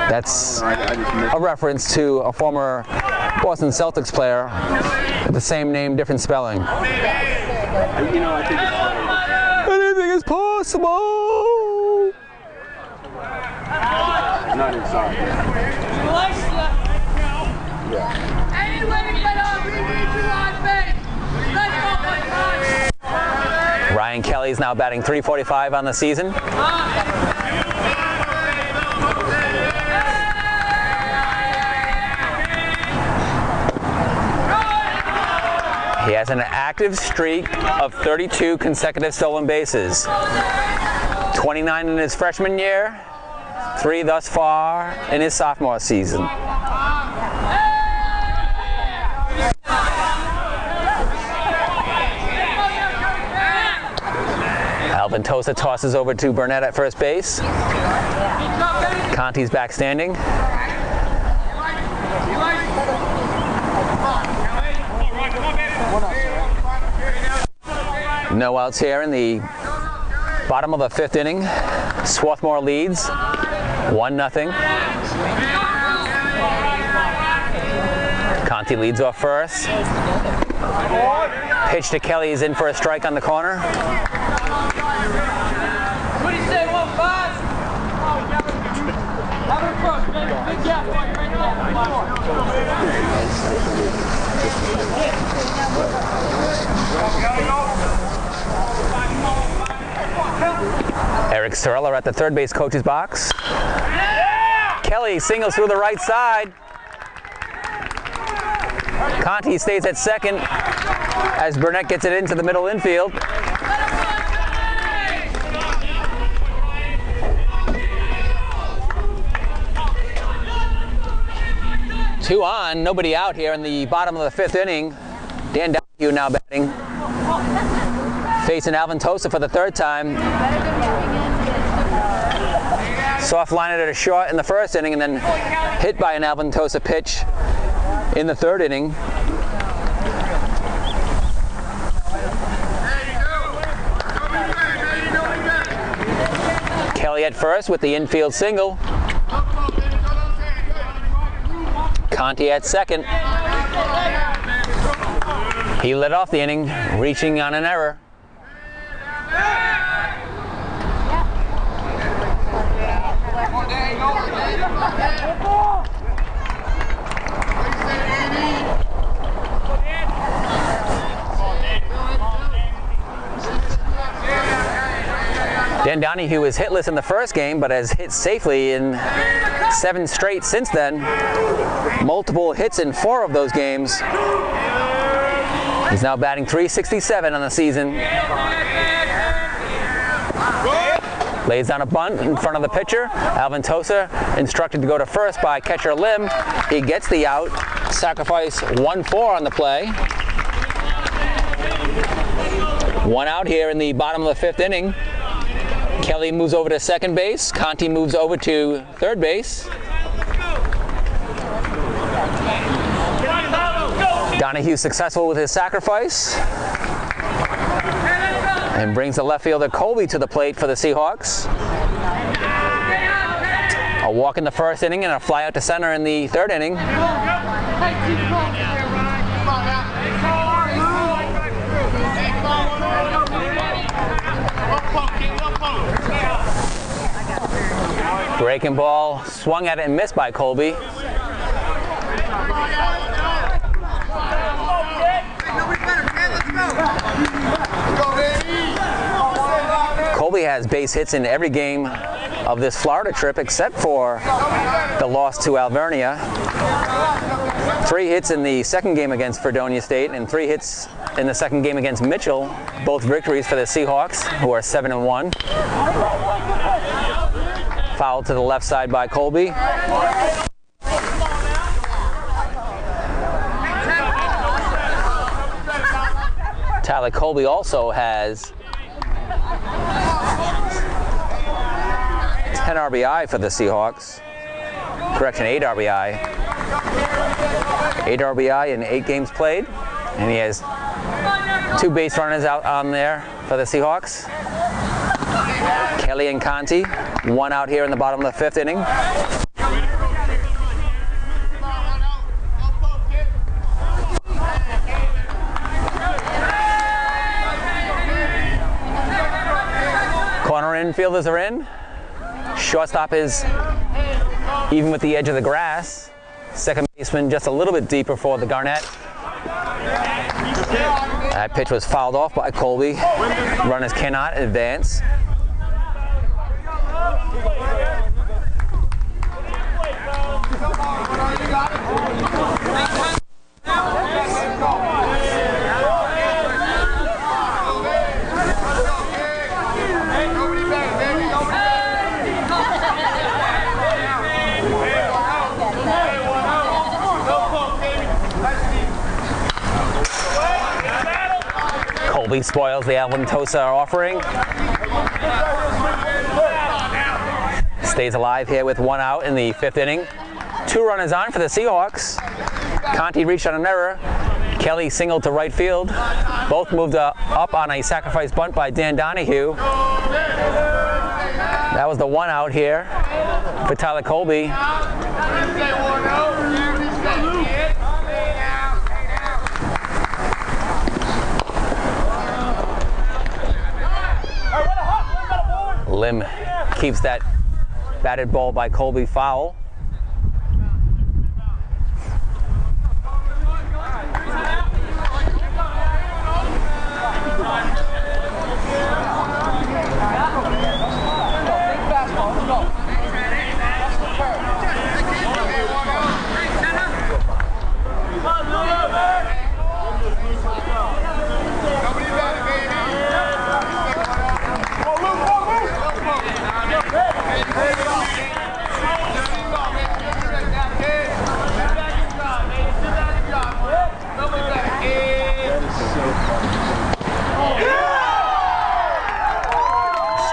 That's a reference to a former Boston Celtics player with the same name, different spelling. Anything is possible. Not inside. Ryan Kelly is now batting .345 on the season. He has an active streak of 32 consecutive stolen bases. 29 in his freshman year, 3 thus far in his sophomore season. Alvin Tosa tosses over to Burnett at first base. Conti's back standing. No outs here in the bottom of the 5th inning. Swarthmore leads 1-0. Conti leads off first. Pitch to Kelly is in for a strike on the corner. What do you say, 1-5? Have her cross, big gap for you right there. Eric Sorella at the third base coach's box. Kelly singles through the right side. Conti stays at second as Burnett gets it into the middle infield. Two on, nobody out here in the bottom of the 5th inning. Dan Donohue now batting. Facing Alvin Tosa for the 3rd time. Soft line it at a short in the 1st inning and then hit by an Alvin Tosa pitch in the 3rd inning. Kelly at first with the infield single. Conti at second. He led off the inning, reaching on an error. Dan Donahue is hitless in the first game, but has hit safely in 7 straight since then. Multiple hits in 4 of those games. He's now batting .367 on the season. Lays down a bunt in front of the pitcher. Alvin Tosa instructed to go to first by catcher Lim. He gets the out. Sacrifice 1-4 on the play. 1 out here in the bottom of the 5th inning. Kelly moves over to second base. Conti moves over to third base. Donahue successful with his sacrifice and brings the left fielder Colby to the plate for the Seahawks. A walk in the first inning and a fly out to center in the 3rd inning. Breaking ball, swung at it and missed by Colby. Colby has base hits in every game of this Florida trip except for the loss to Alvernia. 3 hits in the 2nd game against Fredonia State and 3 hits in the 2nd game against Mitchell. Both victories for the Seahawks, who are 7-1. Foul to the left side by Colby. Tyler Colby also has 10 RBI for the Seahawks. Correction, 8 RBI. 8 RBI in 8 games played. And he has 2 base runners out on there for the Seahawks. Kelly and Conti, 1 out here in the bottom of the 5th inning. Corner infielders are in. Shortstop is even with the edge of the grass. Second baseman just a little bit deeper for the Garnett. That pitch was fouled off by Colby. Runners cannot advance. Colby spoils the Alvin Tosa offering. Stays alive here with 1 out in the 5th inning. 2 runners on for the Seahawks. Conti reached on an error. Kelly singled to right field. Both moved up on a sacrifice bunt by Dan Donahue. That was the 1 out here for Tyler Colby. Lim keeps that batted ball by Colby foul.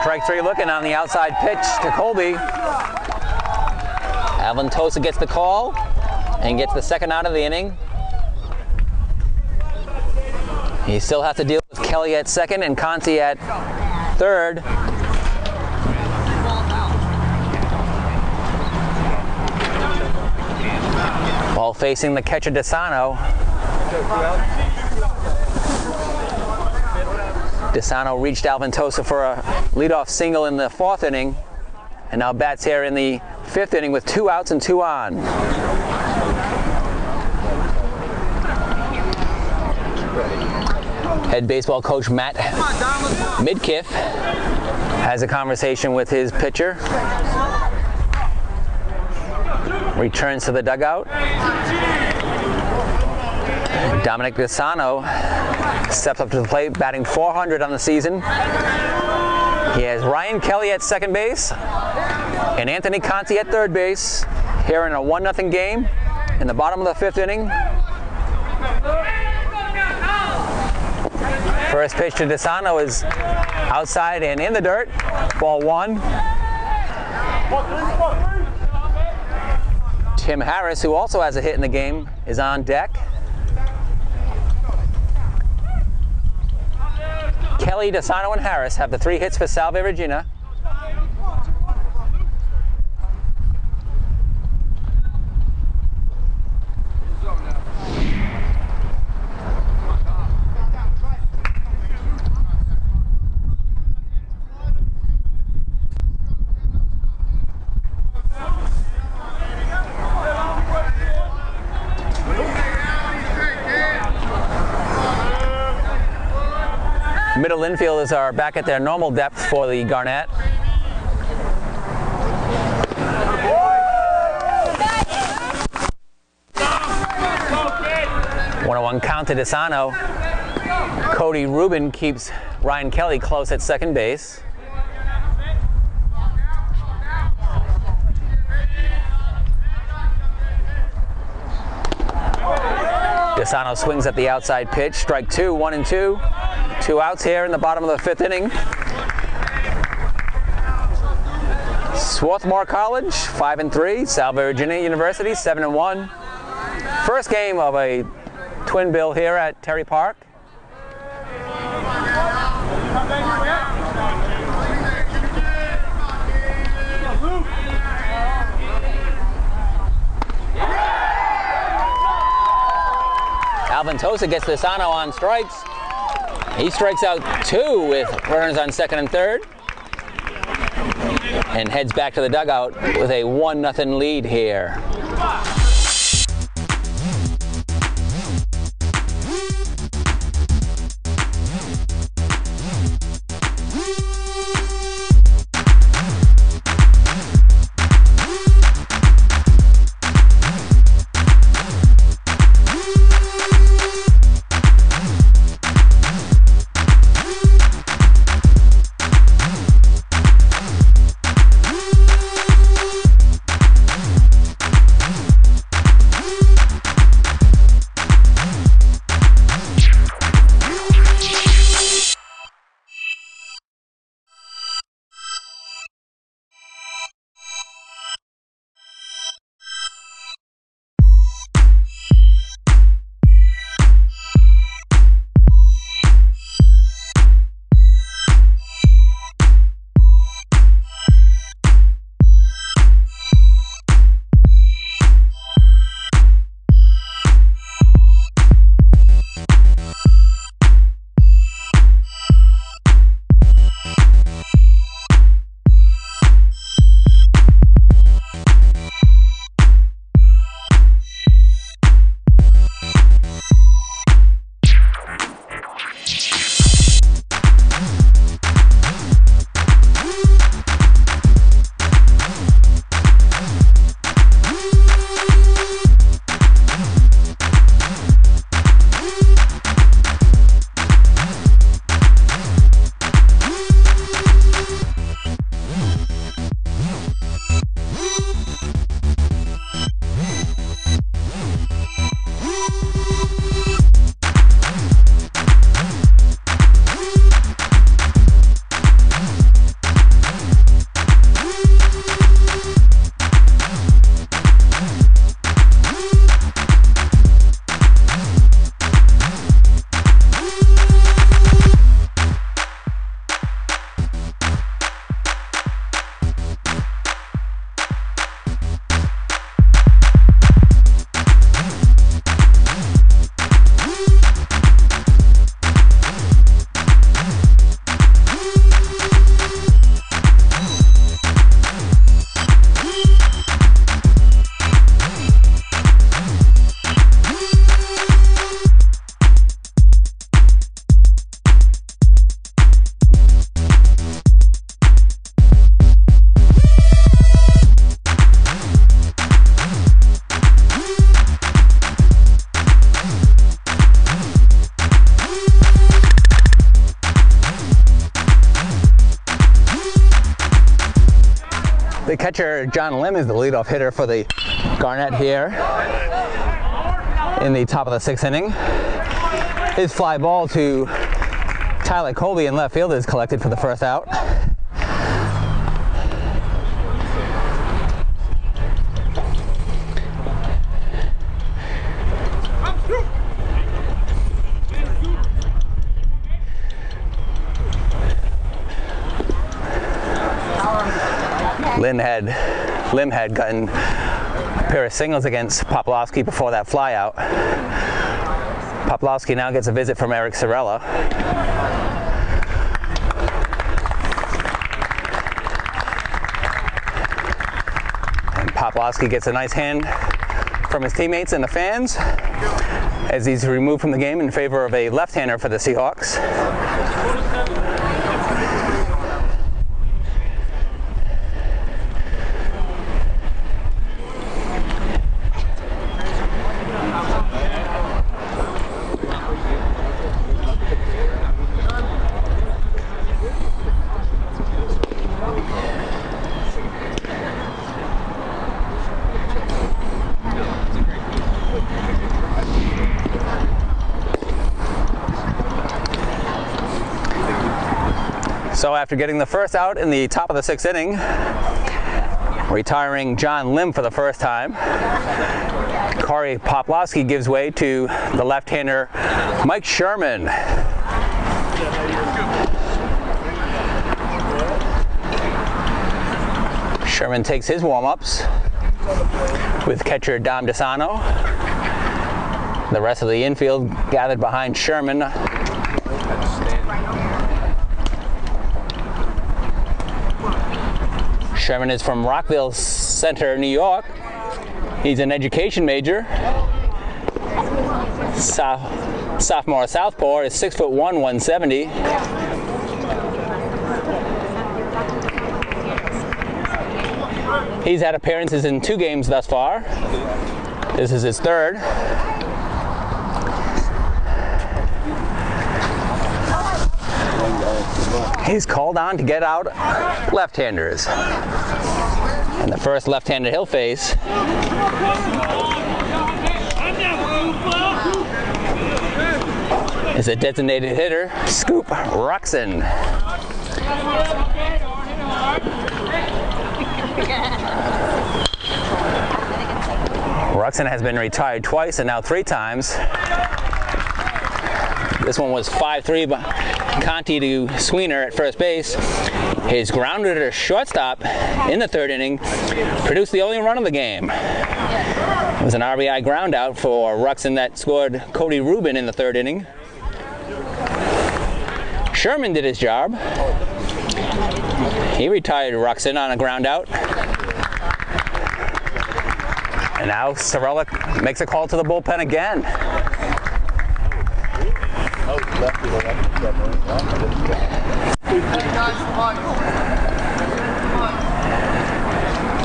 Strike 3 looking on the outside pitch to Colby. Alvin Tosa gets the call and gets the 2nd out of the inning. He still has to deal with Kelly at 2nd and Conti at 3rd. Ball facing the catcher Desano. Desano reached Alvin Tosa for a leadoff single in the 4th inning. and now bats here in the 5th inning with 2 outs and 2 on. Head baseball coach Matt Midkiff has a conversation with his pitcher. Returns to the dugout. Dominic Desano steps up to the plate, batting .400 on the season. He has Ryan Kelly at second base and Anthony Conti at third base here in a 1-0 game in the bottom of the 5th inning. First pitch to Desano is outside and in the dirt. Ball 1. Tim Harris, who also has a hit in the game, is on deck. Kelly, Desano, and Harris have the 3 hits for Salve, Regina. Middle infielders are back at their normal depth for the Garnet. 1-1 count to Desano. Cody Rubin keeps Ryan Kelly close at second base. Desano swings at the outside pitch. Strike 2, 1-2. 2 outs here in the bottom of the 5th inning. Swarthmore College, 5-3. Salve, Regina University, 7-1. First game of a twin bill here at Terry Park. Alvin Tosa gets Desano on strikes. He strikes out 2 with runners on second and third and heads back to the dugout with a 1-0 lead here. The catcher, John Lim, is the leadoff hitter for the Garnet here in the top of the 6th inning. His fly ball to Tyler Colby in left field is collected for the first out. Lim had gotten a pair of singles against Poplawski before that flyout. Poplawski now gets a visit from Eric Sorella. And Poplawski gets a nice hand from his teammates and the fans as he's removed from the game in favor of a left-hander for the Seahawks. So after getting the first out in the top of the 6th inning, retiring John Lim for the first time, Corey Poplawski gives way to the left-hander Mike Sherman. Sherman takes his warm-ups with catcher Dom DeSano. The rest of the infield gathered behind Sherman. Sherman is from Rockville Center, New York. He's an education major. Sophomore southpaw is 6'1", 170. He's had appearances in 2 games thus far. This is his 3rd. He's called on to get out left-handers. And the first left-hander he'll face is a designated hitter, Scoop Ruxin. Ruxin has been retired twice and now 3 times. This one was 5-3 by Conti to Sweener at first base. His grounder to shortstop in the 3rd inning produced the only run of the game. It was an RBI ground out for Ruxin that scored Cody Rubin in the 3rd inning. Sherman did his job. He retired Ruxin on a ground out. And now Sorella makes a call to the bullpen again.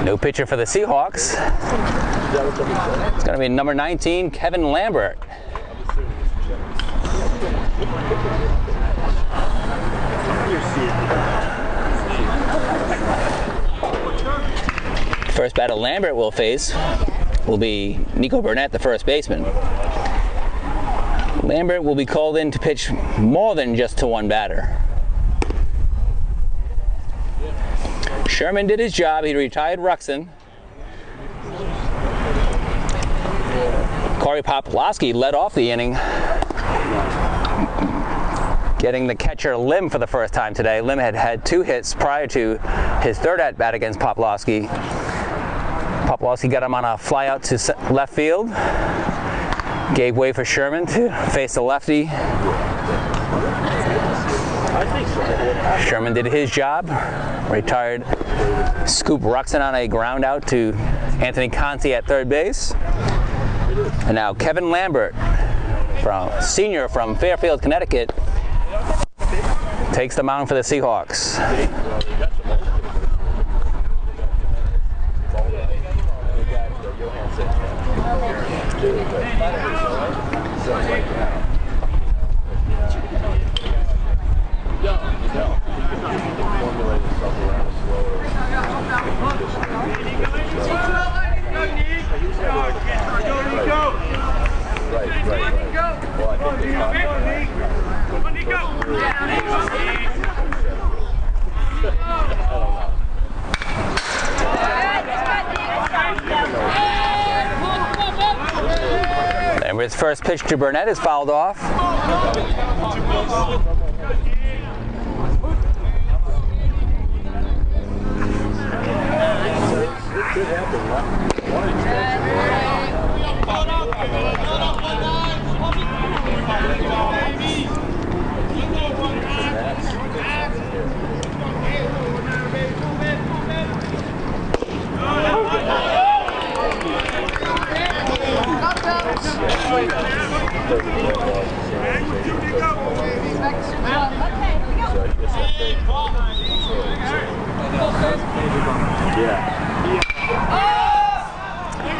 New pitcher for the Seahawks. It's going to be number 19, Kevin Lambert. First batter Lambert will face will be Nico Burnett, the first baseman. Lambert will be called in to pitch more than just to one batter. Sherman did his job. He retired Ruxin. Corey Poplawski led off the inning, getting the catcher Lim for the first time today. Lim had had 2 hits prior to his 3rd at-bat against Poplawski. Poplawski got him on a fly out to left field. Gave way for Sherman to face the lefty. Sherman did his job. Retired Scoop Ruxin on a ground out to Anthony Conti at 3rd base. And now Kevin Lambert, senior from Fairfield, Connecticut, takes the mound for the Seahawks. And his first pitch to Burnett is fouled off.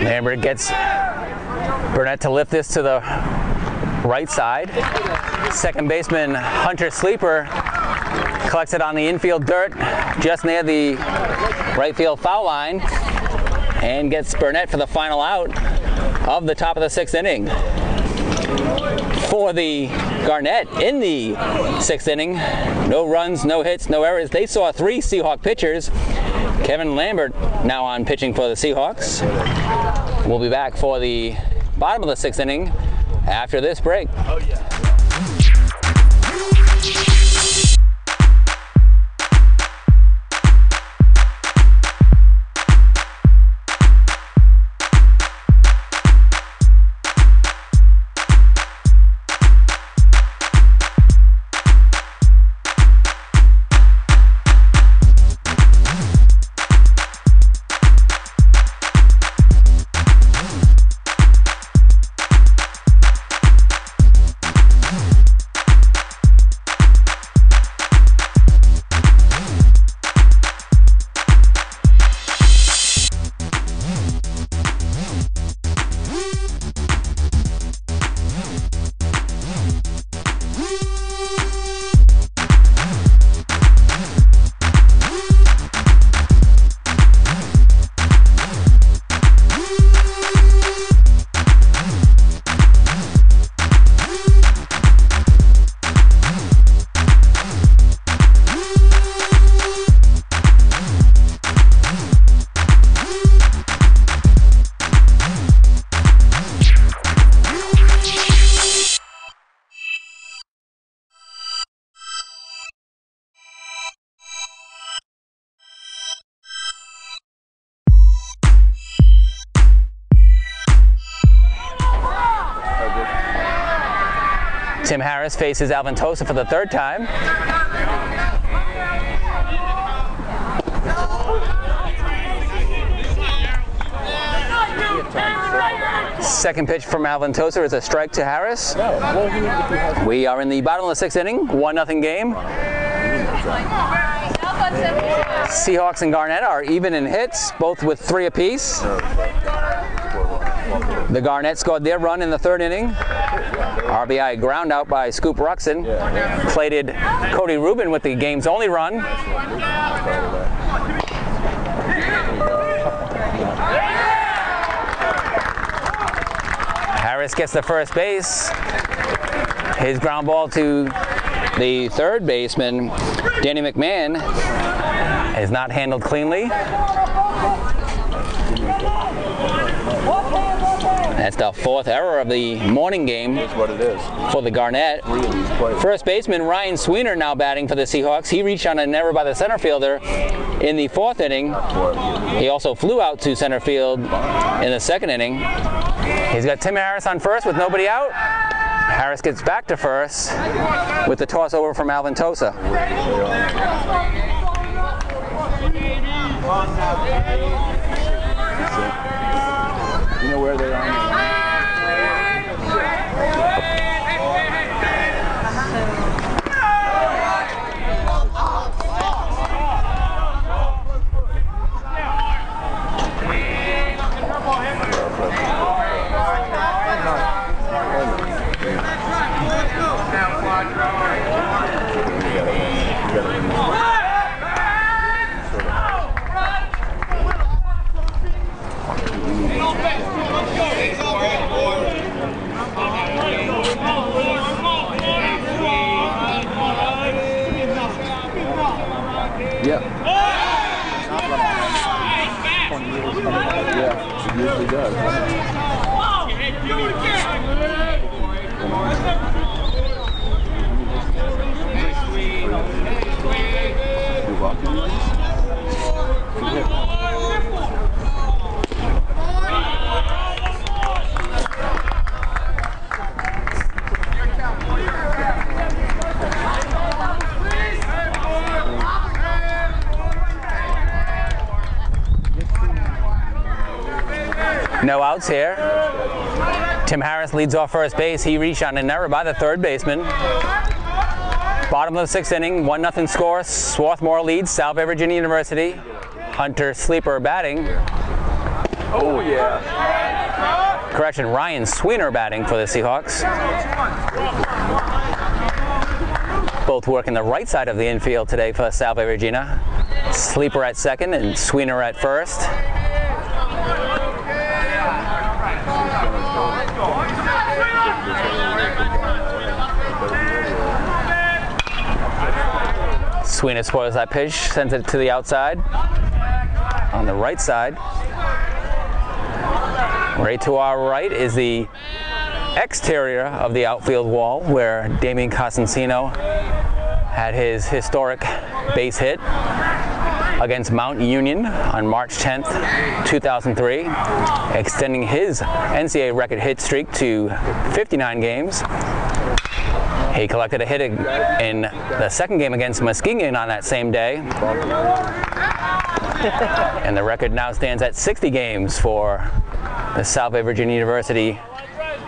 Lambert gets Burnett to lift this to the right side. Second baseman Hunter Sleeper collects it on the infield dirt just near the right field foul line and gets Burnett for the final out of the top of the 6th inning. For the Garnett in the 6th inning, no runs, no hits, no errors. They saw 3 Seahawk pitchers. Kevin Lambert now on pitching for the Seahawks. We'll be back for the bottom of the 6th inning after this break. Oh, yeah. Tim Harris faces Alvin Tosa for the 3rd time. Second pitch from Alvin Tosa is a strike to Harris. We are in the bottom of the 6th inning, 1-0 game. Seahawks and Garnett are even in hits, both with 3 apiece. The Garnett scored their run in the 3rd inning. RBI ground out by Scoop Ruxin. Plated Cody Rubin with the game's only run. Harris gets the first base. His ground ball to the 3rd baseman, Danny McMahon, is not handled cleanly. That's the 4th error of the morning game for the Garnett. First baseman Ryan Sweener now batting for the Seahawks. He reached on an error by the center fielder in the 4th inning. He also flew out to center field in the 2nd inning. He's got Tim Harris on first with nobody out. Harris gets back to first with the toss over from Alvin Tosa. You know where they are? Yeah. Yeah, it usually does. No outs here. Tim Harris leads off first base. He reached on an error by the third baseman. Bottom of the sixth inning, 1-0 score. Swarthmore leads Salve, Virginia University. Hunter Sleeper batting. Oh, yeah. Correction, Ryan Sweener batting for the Seahawks. Both working the right side of the infield today for Salve, Regina. Sleeper at second and Sweener at first. Sweener spoils that pitch, sends it to the outside. On the right side. Right to our right is the exterior of the outfield wall where Damian Costantino had his historic base hit against Mount Union on March 10th, 2003, extending his NCAA record hit streak to 59 games. He collected a hit in the second game against Muskegon on that same day. And the record now stands at 60 games for the Salve, Virginia University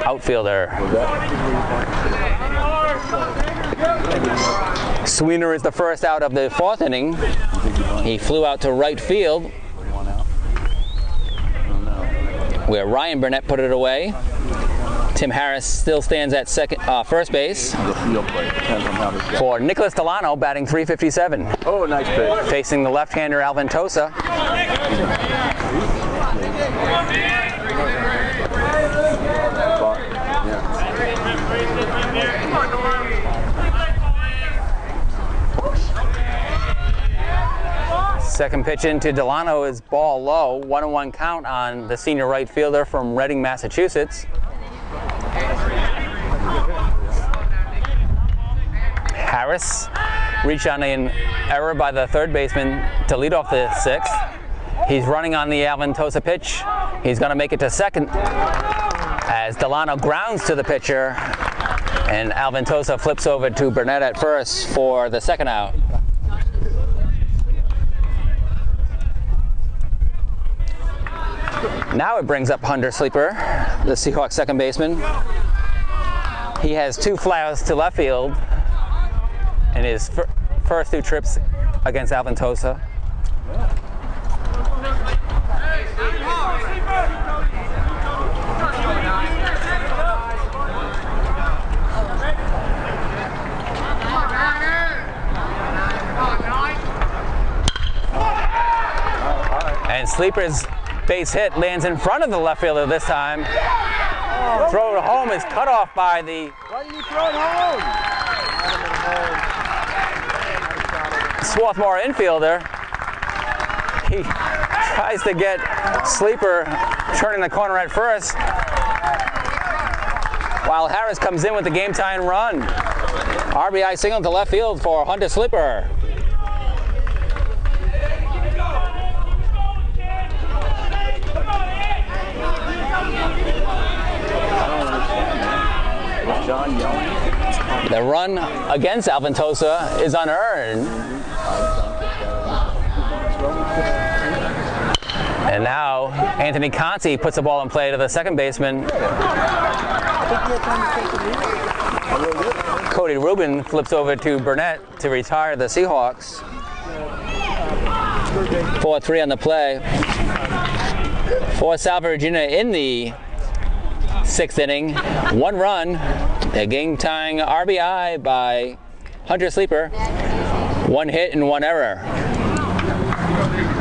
outfielder. Sweener is the first out of the fourth inning. He flew out to right field, where Ryan Burnett put it away. Tim Harris still stands at first base for Nicholas Delano, batting .357. Oh, nice pitch. Facing the left-hander Alvin Tosa. Second pitch into Delano is ball low. 1-1 count on the senior right fielder from Reading, Massachusetts. Harris reached on an error by the third baseman to lead off the sixth. He's running on the Alvin Tosa pitch. He's going to make it to second as Delano grounds to the pitcher, and Alvin Tosa flips over to Burnett at first for the second out. Now it brings up Hunter Sleeper, the Seahawks second baseman. He has two flyouts to left field in his first two trips against Alvin Tosa. And Sleeper's base hit lands in front of the left fielder this time. Throw to home is cut off by the... Why did you throw it home? Swarthmore infielder. He tries to get Sleeper turning the corner at first, while Harris comes in with the game-tying run. RBI single to left field for Hunter Sleeper. The run against Alvin Tosa is unearned. And now Anthony Conti puts the ball in play to the second baseman. Cody Rubin flips over to Burnett to retire the Seahawks. 4-3 on the play. For Salve, Regina in the sixth inning. One run. A game-tying RBI by Hunter Sleeper. One hit and one error.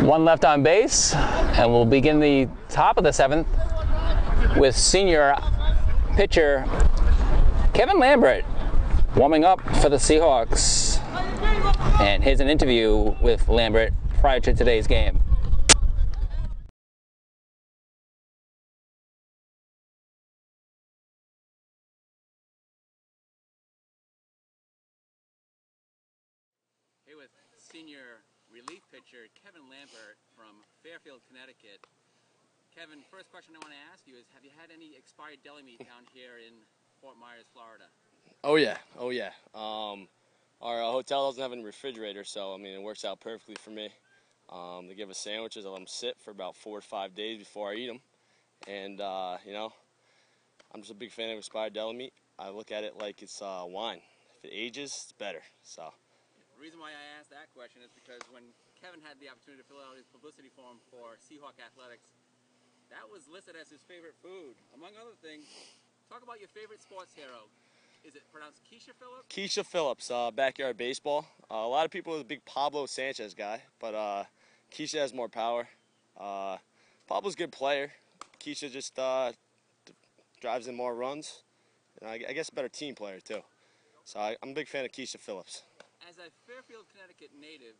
One left on base, and we'll begin the top of the seventh with senior pitcher Kevin Lambert warming up for the Seahawks. And here's an interview with Lambert prior to today's game. Here with senior relief pitcher Kevin Lambert from Fairfield, Connecticut. Kevin, first question I want to ask you is, have you had any expired deli meat down here in Fort Myers, Florida? Oh yeah, oh yeah. Our hotel doesn't have any refrigerator, so I mean it works out perfectly for me. They give us sandwiches. I let them sit for about 4 or 5 days before I eat them, and you know, I'm just a big fan of expired deli meat. I look at it like it's wine. If it ages, it's better. So. The reason why I asked that question is because when Kevin had the opportunity to fill out his publicity form for Seahawk Athletics, that was listed as his favorite food. Among other things, talk about your favorite sports hero. Is it pronounced Keisha Phillips? Keisha Phillips, backyard baseball. A lot of people are a big Pablo Sanchez guy, but Keisha has more power. Pablo's a good player. Keisha just drives in more runs. And I guess a better team player too. So I'm a big fan of Keisha Phillips. As a Fairfield, Connecticut native,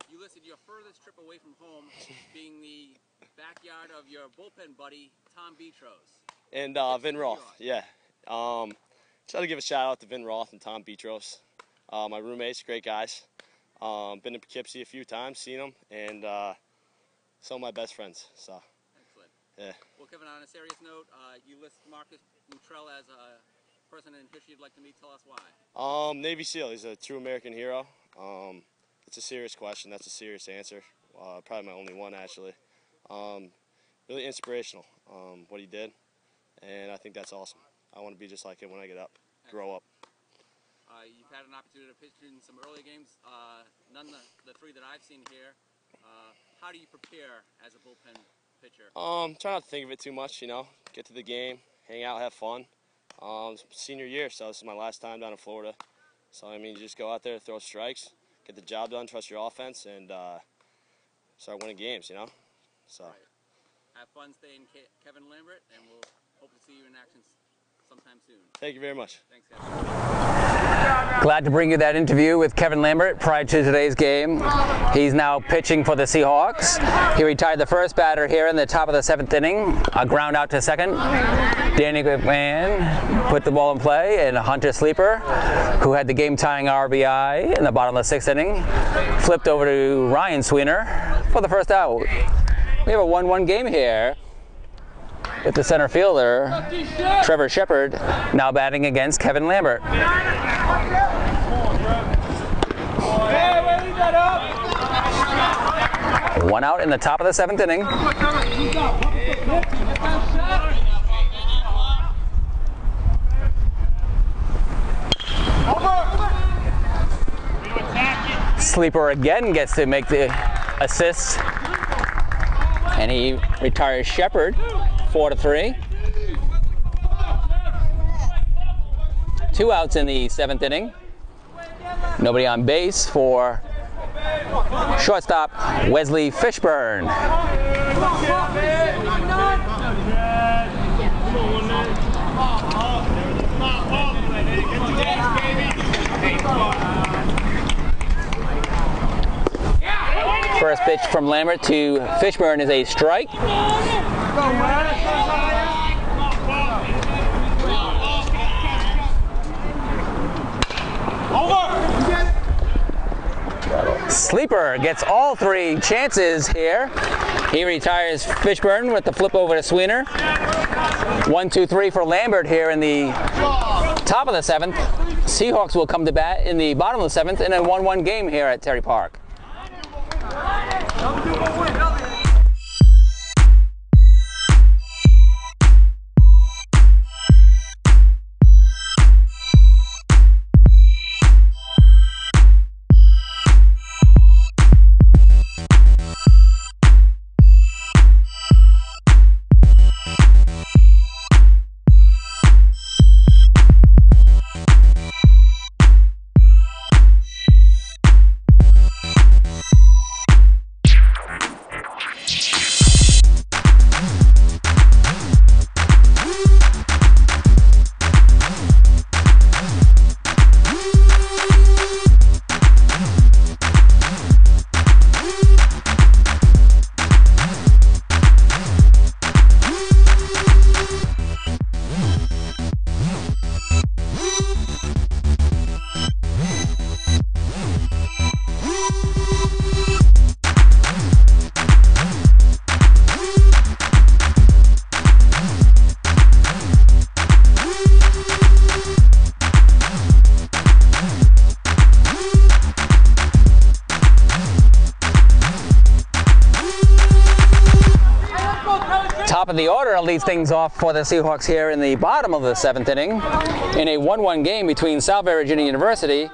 you listed your furthest trip away from home being the backyard of your bullpen buddy, Tom Betros. And Vin Roth, yeah. Try to give a shout out to Vin Roth and Tom Betros. My roommates, great guys. Been to Poughkeepsie a few times, seen them, and some of my best friends. So. Excellent. Yeah. Well, Kevin, on a serious note, you list Marcus Luttrell as a person in history you'd like to meet. Tell us why. Navy SEAL. He's a true American hero. It's a serious question. That's a serious answer. Probably my only one, actually. Really inspirational, what he did, and I think that's awesome. I want to be just like him when I get up, grow up. You've had an opportunity to pitch in some early games, none of the 3 that I've seen here. How do you prepare as a bullpen pitcher? Try not to think of it too much, you know. Get to the game, hang out, have fun. Senior year, so this is my last time down in Florida. So, I mean, you just go out there, throw strikes, get the job done, trust your offense, and start winning games, you know. So. Right. Have fun staying Kevin Lambert, and we'll hope to see you in action sometime soon. Thank you very much. Thanks, Kevin. Glad to bring you that interview with Kevin Lambert prior to today's game. He's now pitching for the Seahawks. He retired the first batter here in the top of the 7th inning. A ground out to second. Danny McMahon put the ball in play, and Hunter Sleeper, who had the game-tying RBI in the bottom of the 6th inning, flipped over to Ryan Sweener for the first out. We have a 1-1 game here with the center fielder, Trevor Shepard, now batting against Kevin Lambert. One out in the top of the 7th inning. Sleeper again gets to make the assist, and he retires Shepard 4-3. 2 outs in the 7th inning. Nobody on base for shortstop Wesley Fishburne. First pitch from Lambert to Fishburne is a strike. Sleeper gets all 3 chances here. He retires Fishburne with the flip over to Sweener. 1-2-3 for Lambert here in the top of the 7th. Seahawks will come to bat in the bottom of the 7th in a 1-1 game here at Terry Park. Top of the order leads things off for the Seahawks here in the bottom of the 7th inning in a 1-1 game between Salve, Regina University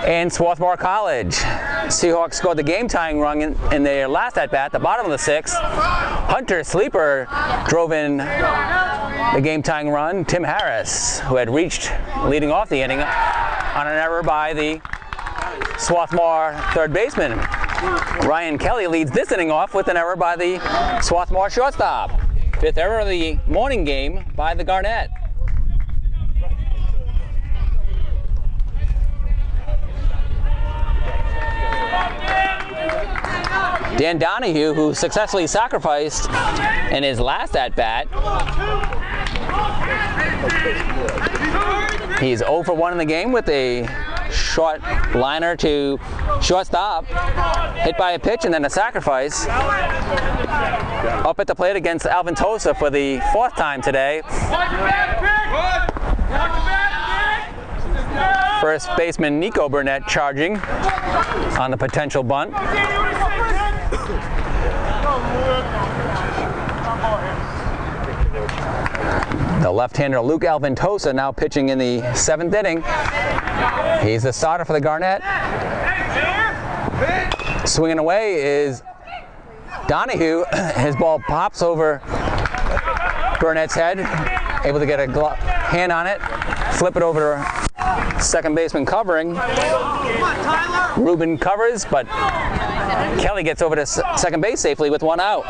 and Swarthmore College. Seahawks scored the game-tying run in their last at-bat, the bottom of the 6th. Hunter Sleeper drove in the game-tying run. Tim Harris, who had reached leading off the inning on an error by the Swarthmore third baseman. Ryan Kelly leads this inning off with an error by the Swarthmore shortstop. 5th error of the morning game by the Garnet. Dan Donahue, who successfully sacrificed in his last at-bat. He's 0 for 1 in the game with a short liner to shortstop, hit by a pitch and then a sacrifice. Up at the plate against Alvin Tosa for the 4th time today. First baseman Nico Burnett charging on the potential bunt. The left-hander Luke Alventosa now pitching in the 7th inning. He's the starter for the Garnet. Swinging away is Donahue. His ball pops over Burnett's head, able to get a hand on it, flip it over to second baseman covering. Ruben covers, but Kelly gets over to second base safely with 1 out.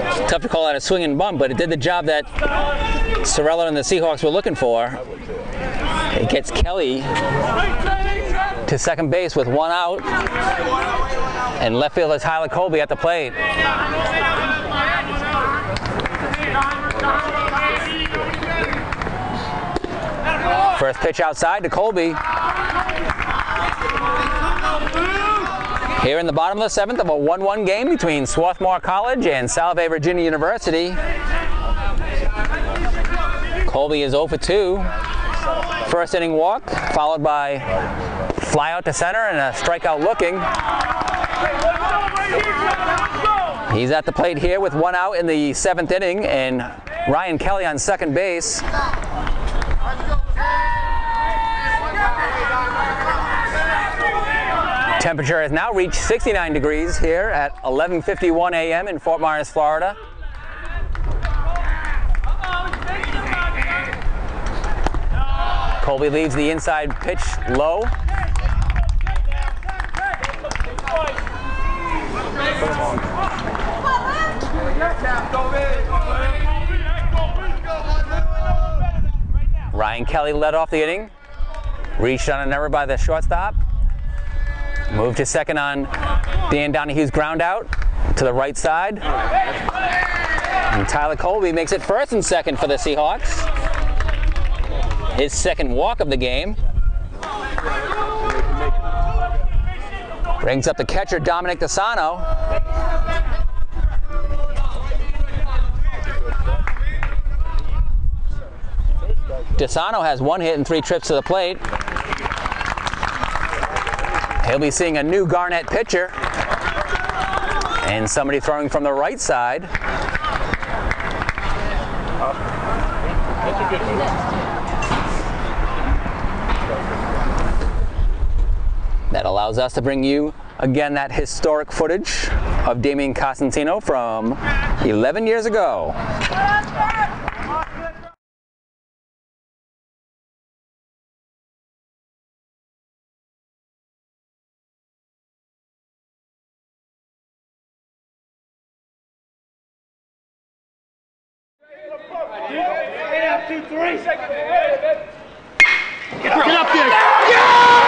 It's tough to call that a swing and bunt, but it did the job that Sorella and the Seahawks were looking for. It gets Kelly to second base with 1 out, and left fielder Tyler Colby at the plate. First pitch outside to Colby. Here in the bottom of the 7th of a 1-1 game between Swarthmore College and Salve, Regina University. Colby is 0 for 2. First inning walk, followed by fly out to center and a strikeout looking. He's at the plate here with 1 out in the 7th inning, and Ryan Kelly on second base. Temperature has now reached 69 degrees here at 11:51 a.m. in Fort Myers, Florida. Colby leaves the inside pitch low. Ryan Kelly led off the inning. Reached on an error by the shortstop. Moved to second on Dan Donahue's ground out to the right side. And Tyler Colby makes it first and second for the Seahawks. His second walk of the game. Brings up the catcher Dominic Desano. Desano has 1 hit and 3 trips to the plate. He'll be seeing a new Garnet pitcher and somebody throwing from the right side. That allows us to bring you again that historic footage of Damian Costantino from 11 years ago. Get up there!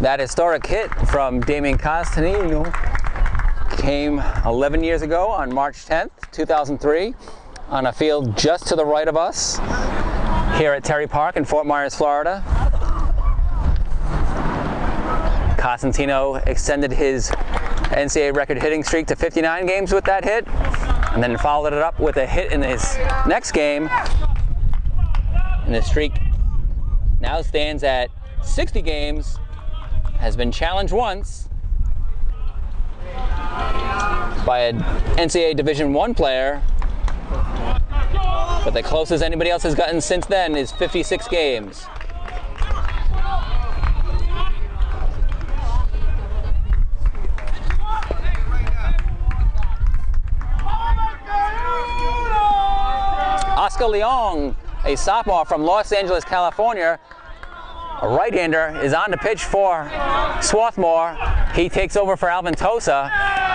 That historic hit from Damien Castanino came 11 years ago on March 10th, 2003, on a field just to the right of us here at Terry Park in Fort Myers, Florida. Costantino extended his NCAA record hitting streak to 59 games with that hit, and then followed it up with a hit in his next game. And the streak now stands at 60 games, has been challenged once by an NCAA Division I player, but the closest anybody else has gotten since then is 56 games. Oscar Leong, a sophomore from Los Angeles, California, a right-hander, is on the pitch for Swarthmore. He takes over for Alvin Tosa.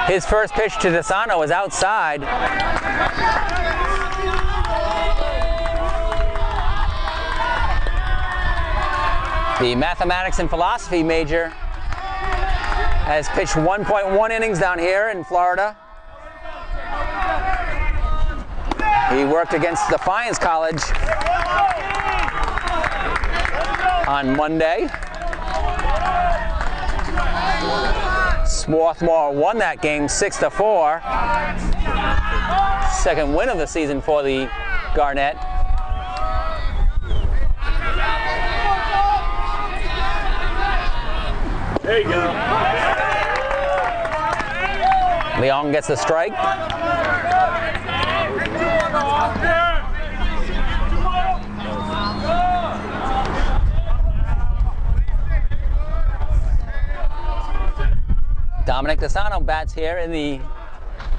His first pitch to DeSano is outside. The mathematics and philosophy major has pitched 1.1 innings down here in Florida. He worked against Defiance College on Monday. Swarthmore won that game 6-4. Second win of the season for the Garnet. There you go. Leong gets the strike. Dominic DeSano bats here in the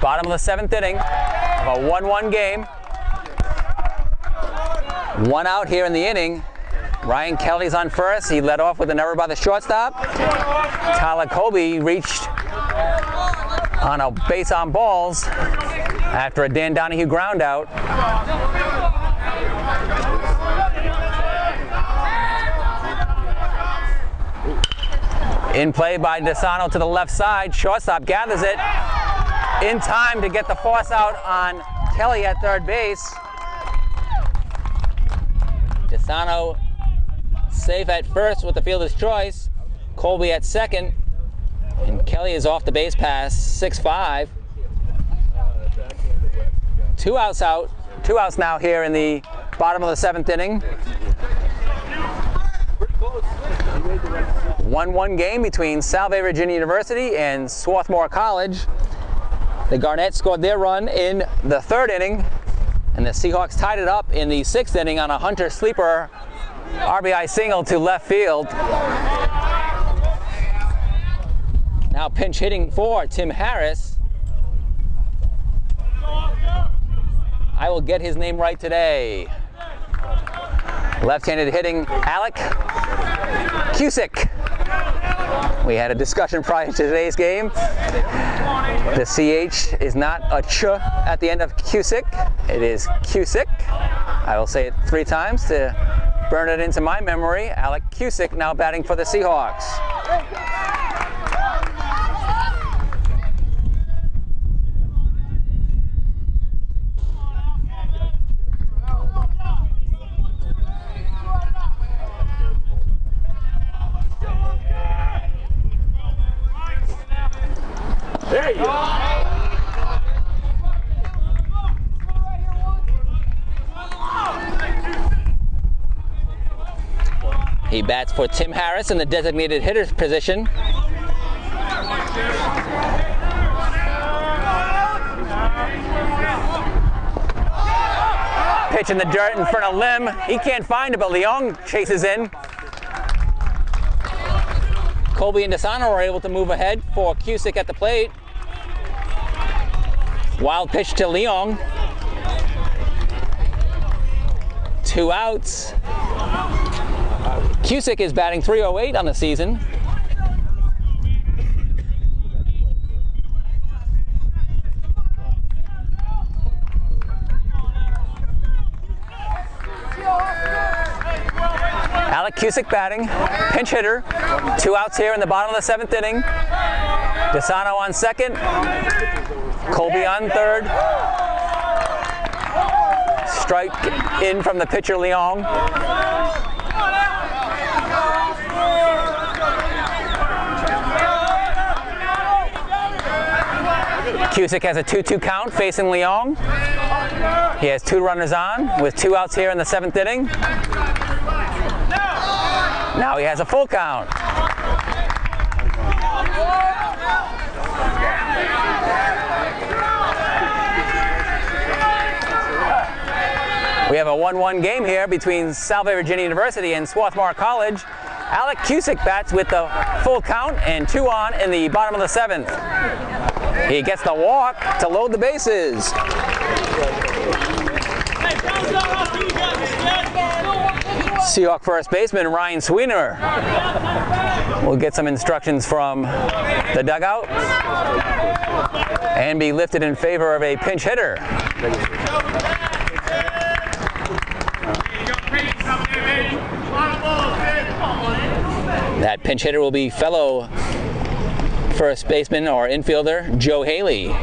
bottom of the 7th inning of a 1-1 game. One out here in the inning. Ryan Kelly's on first. He led off with an error by the shortstop. Tyler Colby reached on a base on balls after a Dan Donahue ground out. In play by DeSano to the left side. Shortstop gathers it in time to get the force out on Kelly at third base. DeSano safe at first with the fielder's choice. Colby at second. And Kelly is off the base pass, 6-5. 2 outs out. 2 outs now here in the bottom of the 7th inning. 1-1 game between Salve, Regina University and Swarthmore College. The Garnet scored their run in the 3rd inning, and the Seahawks tied it up in the 6th inning on a Hunter Sleeper RBI single to left field. Now pinch hitting for Tim Harris. I will get his name right today. Left-handed hitting Alec Cusick. We had a discussion prior to today's game. The CH is not a ch at the end of Cusick. It is Cusick. I will say it 3 times to burn it into my memory. Alec Cusick now batting for the Seahawks. There you go. He bats for Tim Harris in the designated hitter's position. Pitch in the dirt in front of Lim. He can't find it, but Leong chases in. Colby and DeSano are able to move ahead for Cusick at the plate. Wild pitch to Leong. 2 outs. Cusick is batting .308 on the season. Alec Cusick batting, pinch hitter. 2 outs here in the bottom of the 7th inning. DeSano on second. Colby on third. Strike in from the pitcher, Leong. Cusick has a 2-2 count facing Leong. He has 2 runners on with 2 outs here in the 7th inning. Now he has a full count. We have a 1-1 game here between Salve, Regina University and Swarthmore College. Alec Cusick bats with the full count and 2 on in the bottom of the 7th. He gets the walk to load the bases. Seahawk first baseman Ryan Sweener will get some instructions from the dugout and be lifted in favor of a pinch hitter. That pinch hitter will be fellow first baseman or infielder Joe Haley.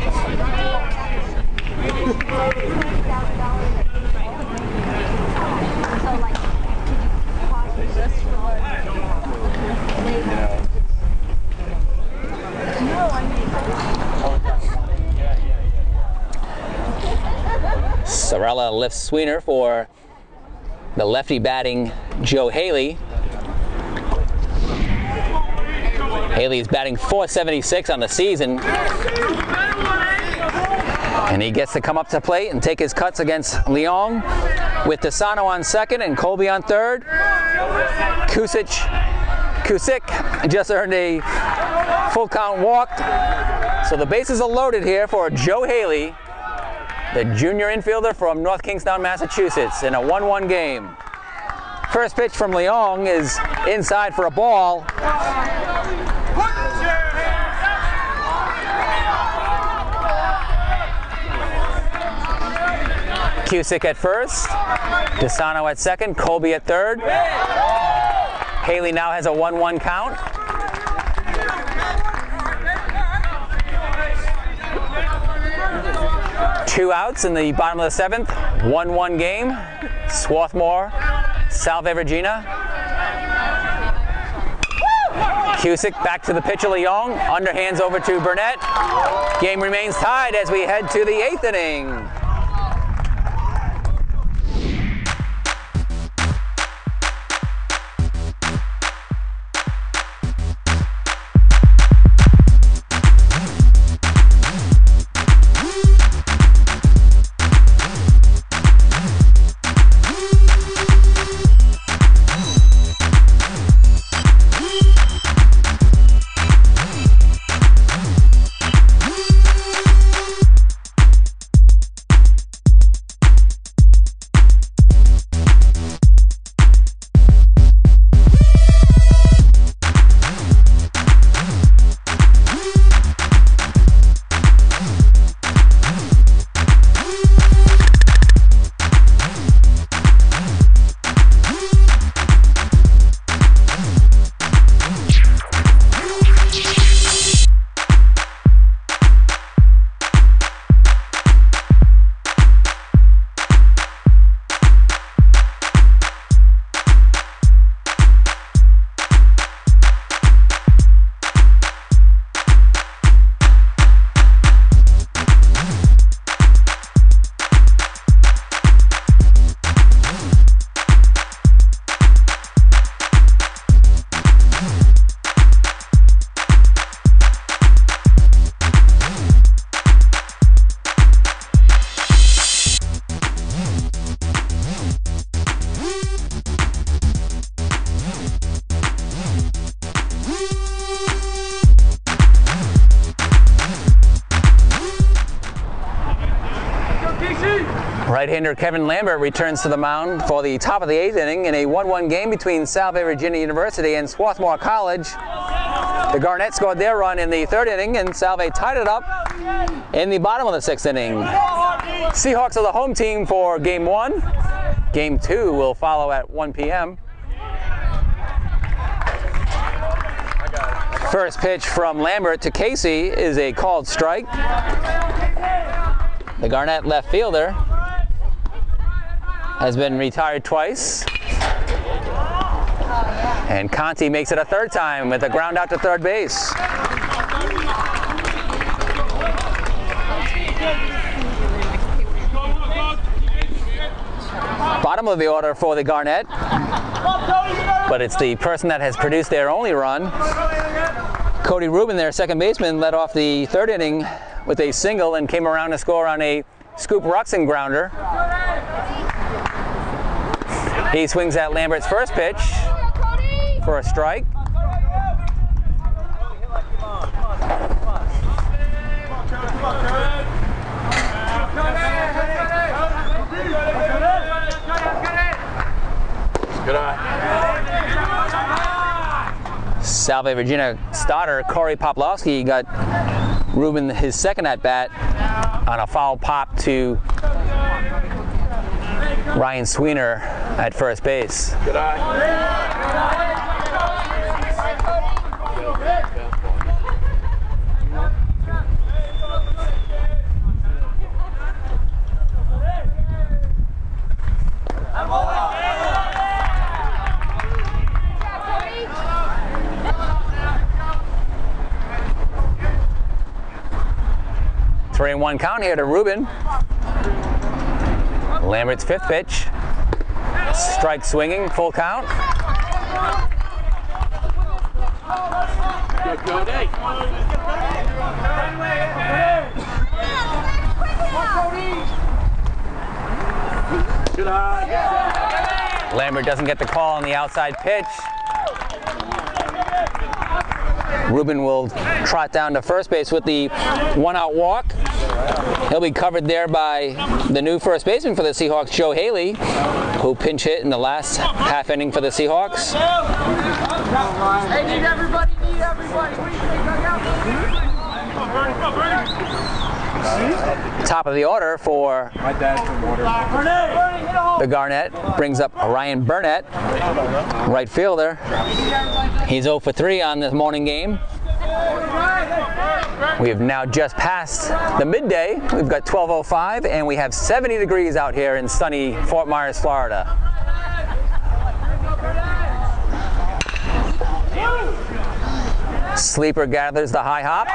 Sorella lifts Sweener for the lefty batting Joe Haley. Haley is batting .476 on the season. And he gets to come up to plate and take his cuts against Leong with DeSano on second and Colby on third. Cusick just earned a full count walk. So the bases are loaded here for Joe Haley, the junior infielder from North Kingstown, Massachusetts, in a 1-1 game. First pitch from Leong is inside for a ball. Cusick at first, DeSano at second, Colby at third. Haley now has a 1-1 count. Two outs in the bottom of the 7th, 1-1 game. Swarthmore, Salve, Regina. Cusick back to the pitcher, Leong. Underhands over to Burnett. Game remains tied as we head to the 8th inning. Right-hander Kevin Lambert returns to the mound for the top of the 8th inning in a 1-1 game between Salve, Regina University and Swarthmore College. The Garnett scored their run in the 3rd inning and Salve tied it up in the bottom of the 6th inning. Seahawks are the home team for Game 1. Game 2 will follow at 1 p.m. First pitch from Lambert to Casey is a called strike. The Garnett left fielder has been retired twice. And Conti makes it a third time with a ground out to third base. Bottom of the order for the Garnett, but it's the person that has produced their only run. Cody Rubin, their second baseman, led off the third inning with a single and came around to score on a Scoop Ruxin grounder. He swings at Lambert's first pitch for a strike. Good eye. Salve, Regina starter Corey Poplowski got Rubin his second at bat on a foul pop to Ryan Sweener at first base. Good eye. 3-1 count here to Rubin. Lambert's fifth pitch. Strike swinging, full count. Good day. Good eye. Lambert doesn't get the call on the outside pitch. Rubin will trot down to first base with the one-out walk. He'll be covered there by the new first baseman for the Seahawks, Joe Haley, who pinch hit in the last half inning for the Seahawks. Hey, need everybody. What do you think, Top of the order for the Garnett brings up Ryan Burnett, right fielder. He's 0 for 3 on this morning game. We have now just passed the midday. We've got 12:05 and we have 70 degrees out here in sunny Fort Myers, Florida. Sleeper gathers the high hop.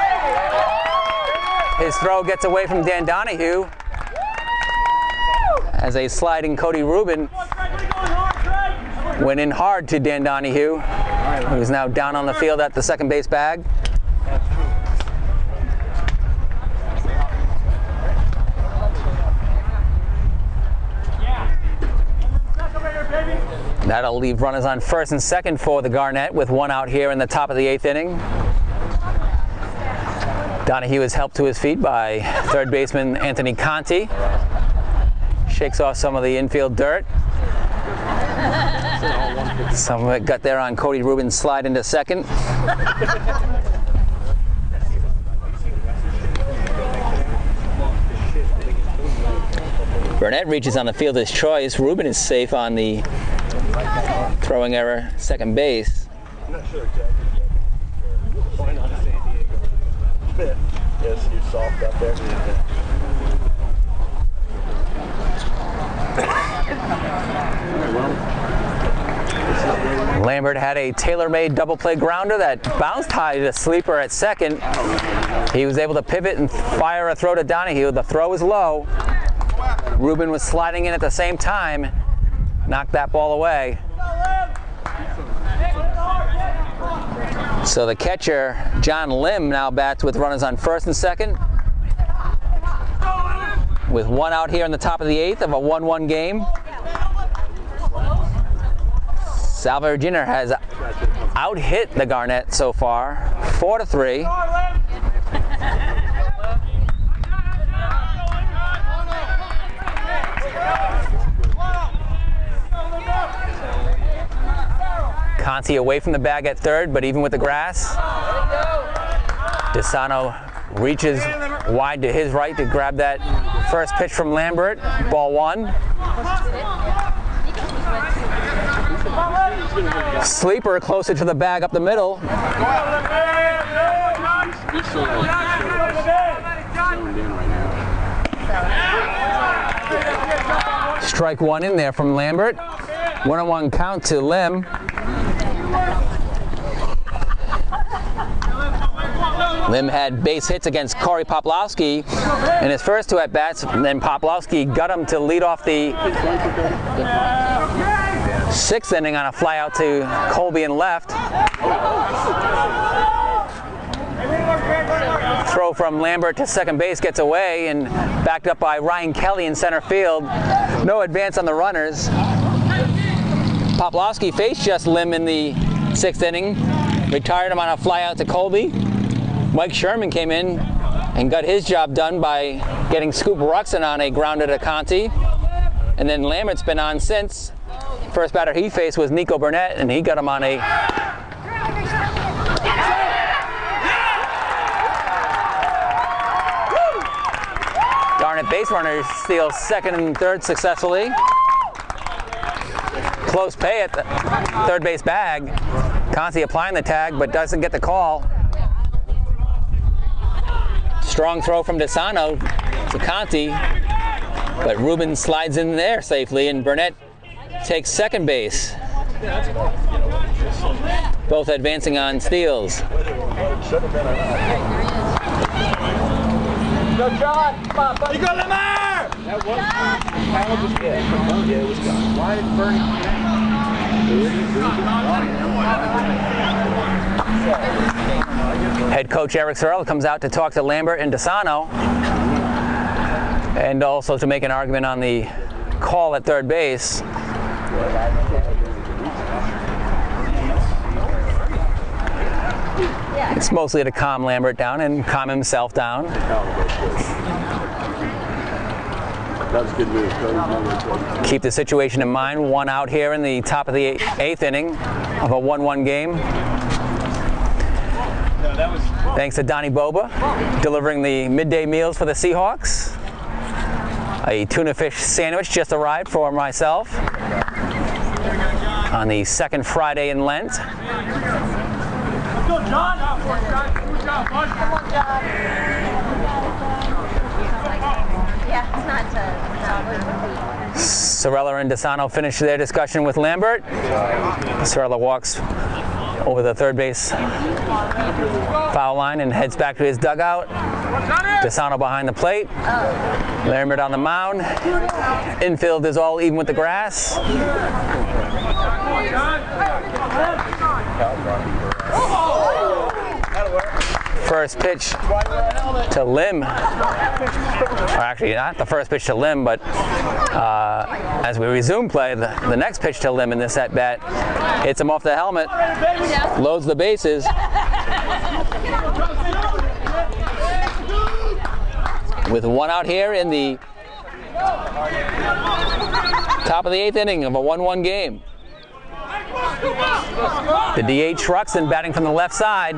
His throw gets away from Dan Donahue as a sliding Cody Rubin went in hard to Dan Donahue, who's now down on the field at the second base bag. That'll leave runners on first and second for the Garnett with one out here in the top of the 8th inning. Donahue is helped to his feet by third baseman Anthony Conti. Shakes off some of the infield dirt. Some of it got there on Cody Rubin's slide into second. Burnett reaches on the fielder's choice. Rubin is safe on the throwing error, second base. I'm not sure exactly. Why not San Diego? Yes, you're soft up there. Lambert had a tailor-made double play grounder that bounced high to the sleeper at second. He was able to pivot and fire a throw to Donahue. The throw was low. Rubin was sliding in at the same time. Knocked that ball away. So the catcher, John Lim, now bats with runners on first and second. With one out here in the top of the 8th of a 1-1 game. Salve, Regina has out-hit the Garnett so far, 4-3. Conti away from the bag at third, but even with the grass, DeSano reaches wide to his right to grab that first pitch from Lambert. Ball 1. Sleeper closer to the bag up the middle. Just so zoned in right now. Strike one in there from Lambert. 1-on-1 count to Lim. Lim had base hits against Corey Poplowski in his first two at-bats, and then Poplowski got him to lead off the sixth inning on a flyout to Colby in left. Throw from Lambert to second base gets away and backed up by Ryan Kelly in center field. No advance on the runners. Poplowski faced just Lim in the sixth inning, retired him on a flyout to Colby. Mike Sherman came in and got his job done by getting Scoop Ruxin on a grounder to Conti. And then Lambert's been on since. First batter he faced was Nico Burnett, and he got him on a darn it, base runner steals second and third successfully. Close pay at the third base bag. Conti applying the tag, but doesn't get the call. Strong throw from DeSano to Conti, but Ruben slides in there safely, and Burnett takes second base. Both advancing on steals. Go, John! Come on, buddy. You go, Lamar! That was yeah, it was gone. Why did Bernie Head coach Eric Searle comes out to talk to Lambert and DeSano, and also to make an argument on the call at third base. It's mostly to calm Lambert down and calm himself down. That was good news. Keep the situation in mind. One out here in the top of the eighth inning of a 1-1 game. Thanks to Donnie Boba delivering the midday meals for the Seahawks. A tuna fish sandwich just arrived for myself on the second Friday in Lent. Sorella and DeSano finish their discussion with Lambert. Sorella walks over the third base foul line and heads back to his dugout. DeSano behind the plate. Lambert on the mound. Infield is all even with the grass. First pitch to Lim, or actually not the first pitch to Lim, but as we resume play, the next pitch to Lim in this at-bat hits him off the helmet, loads the bases. With one out here in the top of the eighth inning of a 1-1 game. The DH Ruxin batting from the left side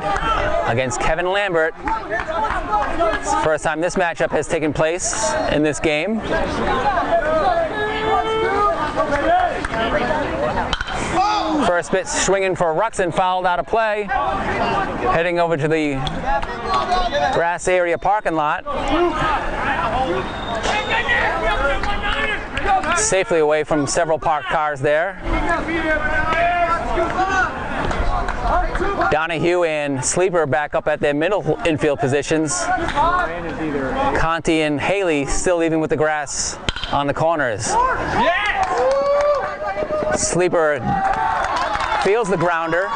against Kevin Lambert. It's the first time this matchup has taken place in this game. First pitch swinging for Ruxin, fouled out of play. Heading over to the grass area parking lot. Safely away from several parked cars there. Donahue and Sleeper back up at their middle infield positions. Conti and Haley still even with the grass on the corners. Sleeper feels the grounder.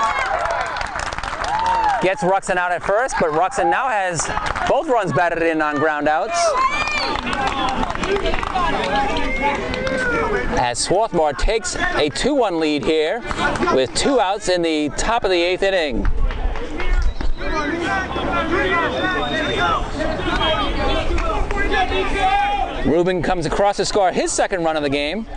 Gets Ruxin out at first, but Ruxin now has both runs batted in on ground outs. As Swarthmore takes a 2-1 lead here with 2 outs in the top of the 8th inning. Ruben comes across to score his second run of the game.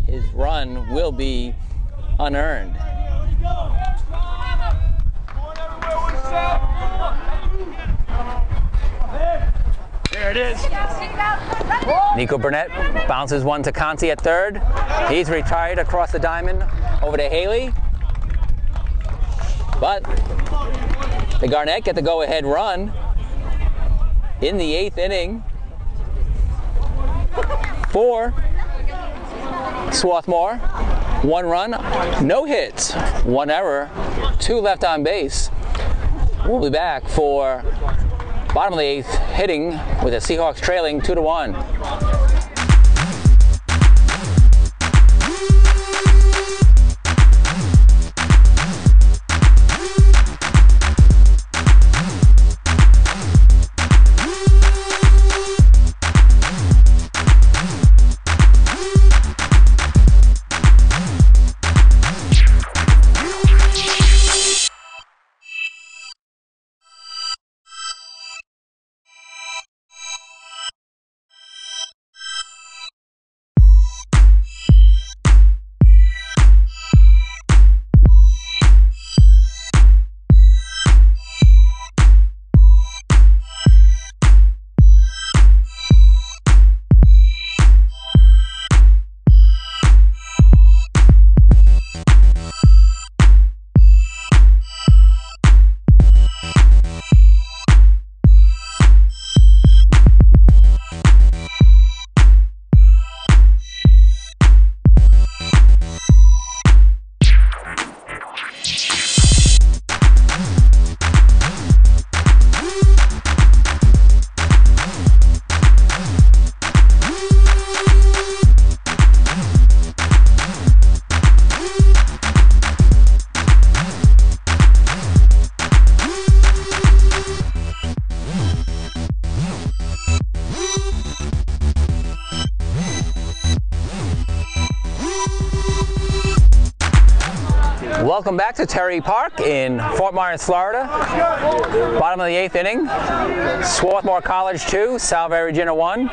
His run will be unearned. There it is. Nico Burnett bounces one to Conti at third. He's retired across the diamond over to Haley. But the Garnett get the go-ahead run in the 8th inning for Swarthmore. 1 run, no hits, 1 error, 2 left on base. We'll be back for bottom of the 8th hitting with the Seahawks trailing 2-1. Welcome back to Terry Park in Fort Myers, Florida. Bottom of the 8th inning. Swarthmore College 2, Salve, Regina 1.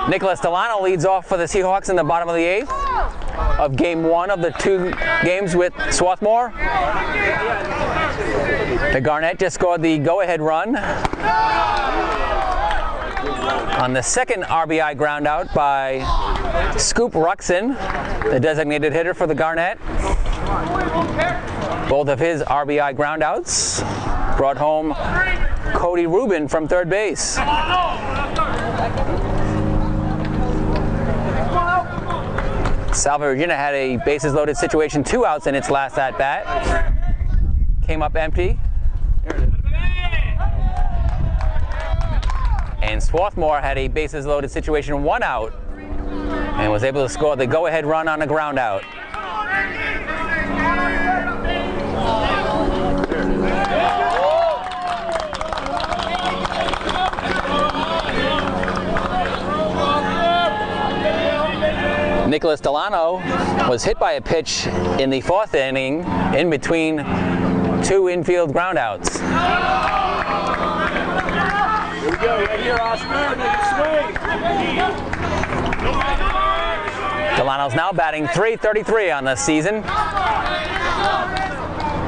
Nicholas Delano leads off for the Seahawks in the bottom of the 8th of game 1 of the 2 games with Swarthmore. The Garnett just scored the go-ahead run on the second RBI ground out by Scoop Ruxin, the designated hitter for the Garnett. Both of his RBI ground outs brought home Cody Rubin from third base. Salve Regina had a bases loaded situation, 2 outs in its last at bat. Came up empty. And Swarthmore had a bases loaded situation, 1 out, and was able to score the go-ahead run on a ground out. Nicholas Delano was hit by a pitch in the 4th inning in between 2 infield ground outs. Here we go, right here, Oscar. Make it swing. Delano's now batting .333 on the season.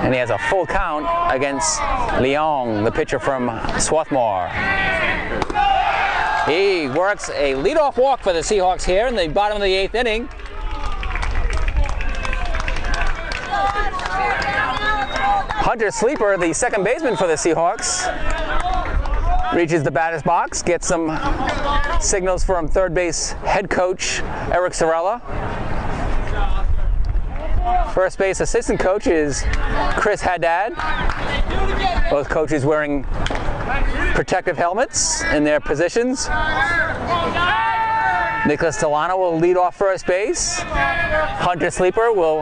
And he has a full count against Leong, the pitcher from Swarthmore. He works a leadoff walk for the Seahawks here in the bottom of the 8th inning. Hunter Sleeper, the second baseman for the Seahawks, reaches the batter's box, gets some signals from third base head coach Eric Sorella. First base assistant coach is Chris Haddad. Both coaches wearing protective helmets in their positions. Nicholas Delano will lead off first base. Hunter Sleeper will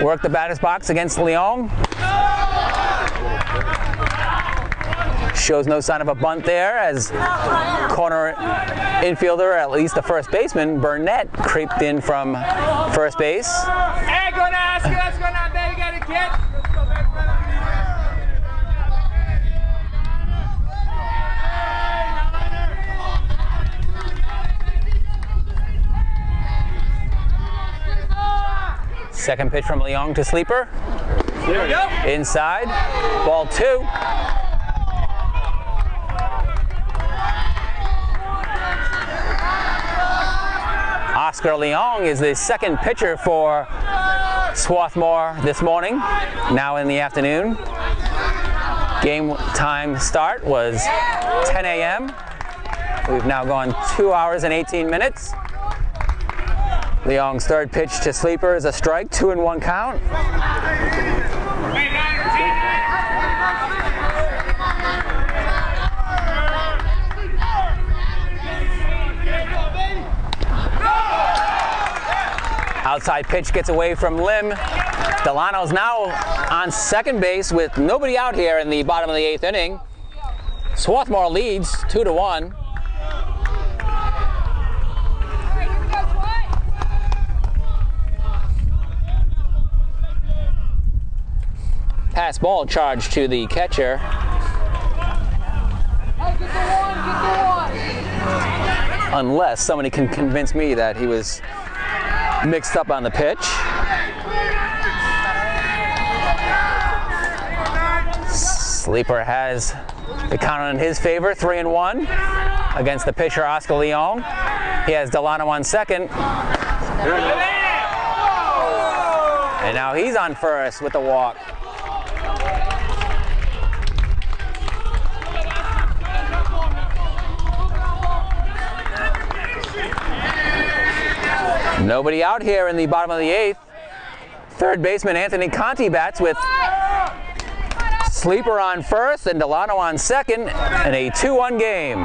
work the batter's box against Leong. Shows no sign of a bunt there as corner infielder, at least the first baseman, Burnett, creeped in from first base. Hey, go now, let's go now, baby, get a kid. Second pitch from Leong to Sleeper. Inside, ball 2. Oscar Leong is the second pitcher for Swarthmore this morning, now in the afternoon. Game time start was 10 a.m. We've now gone 2 hours and 18 minutes. Leong's third pitch to Sleeper is a strike, 2-1 count. Outside pitch gets away from Lim. Delano's now on second base with nobody out here in the bottom of the 8th inning. Swarthmore leads 2-1. Pass ball charge to the catcher. Unless somebody can convince me that he was mixed up on the pitch. Sleeper has the count in his favor, 3-1 against the pitcher Oscar Leong. He has Delano on second. And now he's on first with the walk. Nobody out here in the bottom of the 8th. Third baseman Anthony Conti bats with Sleeper on first and Delano on second in a 2-1 game.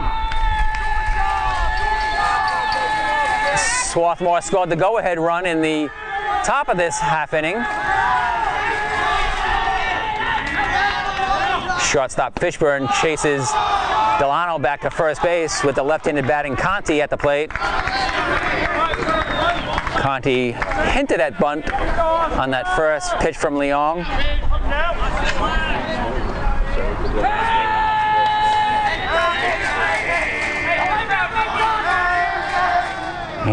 Swarthmore scored the go-ahead run in the top of this half inning. Shortstop Fishburne chases Delano back to first base with the left-handed batting Conti at the plate. Conti hinted at bunt on that first pitch from Leong.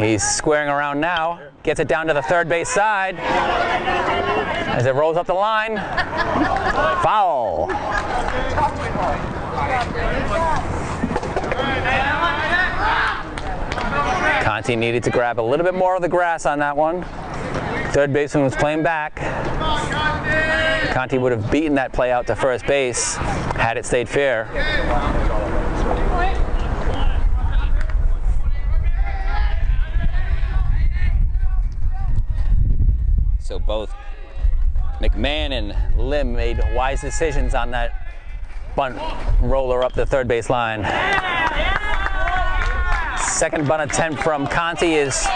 He's squaring around now, gets it down to the third base side as it rolls up the line. Foul. Conti needed to grab a little bit more of the grass on that one. Third baseman was playing back. Conti would have beaten that play out to first base had it stayed fair. So both McMahon and Lim made wise decisions on that bunt roller up the third base line. Second bunt attempt from Conti is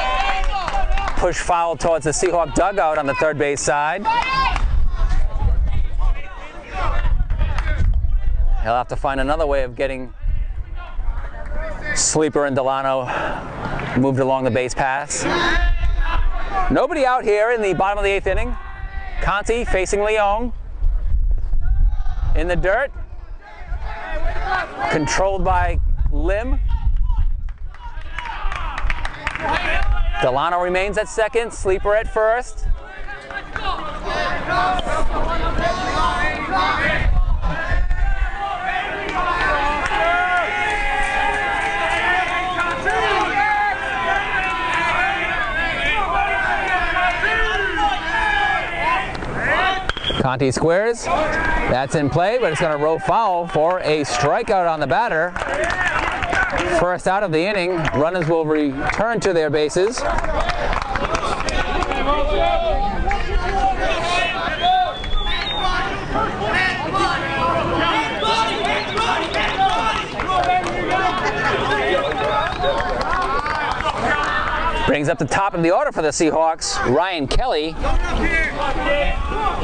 pushed foul towards the Seahawk dugout on the third base side. He'll have to find another way of getting Sleeper and Delano moved along the base paths. Nobody out here in the bottom of the 8th inning. Conti facing Leong in the dirt. Controlled by Lim. Delano remains at second, Sleeper at first. Conti squares. That's in play, but it's going to roll foul for a strikeout on the batter. First out of the inning, runners will return to their bases. Brings up the top of the order for the Seahawks, Ryan Kelly.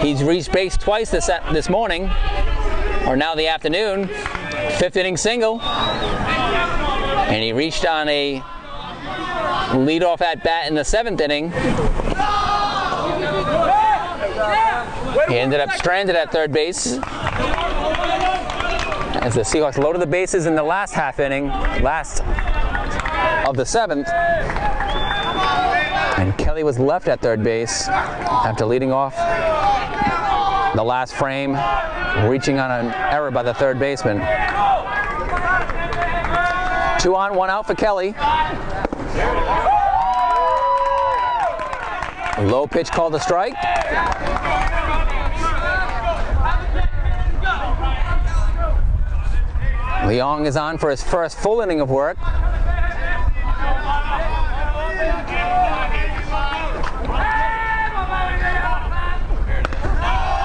He's reached base twice this morning, or now the afternoon. 5th inning single. And he reached on a leadoff at bat in the 7th inning. He ended up stranded at third base as the Seahawks loaded the bases in the last half inning, last of the 7th. And Kelly was left at third base after leading off the last frame, reaching on an error by the third baseman. 2 on, 1 out for Kelly. Low pitch called a strike. Leong is on for his first full inning of work.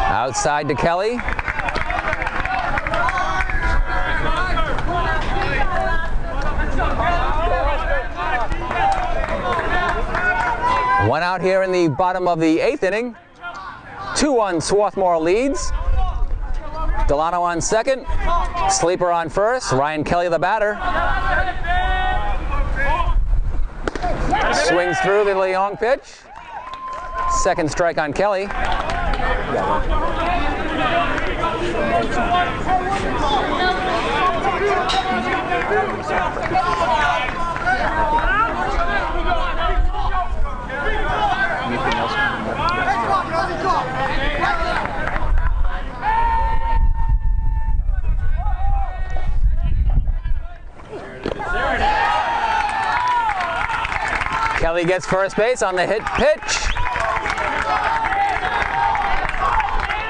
Outside to Kelly. One out here in the bottom of the 8th inning. 2-1 Swarthmore leads. Delano on second. Sleeper on first. Ryan Kelly the batter. Swings through the Leong pitch. Second strike on Kelly. Kelly gets first base on the hit pitch.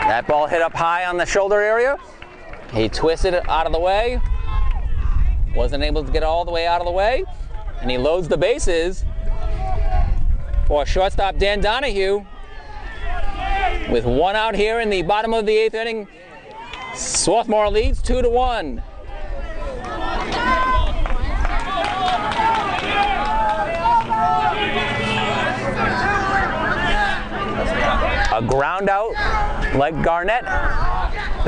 That ball hit up high on the shoulder area. He twisted it out of the way. Wasn't able to get all the way out of the way. And he loads the bases for shortstop Dan Donahue. With one out here in the bottom of the 8th inning, Swarthmore leads 2-1. A ground out like the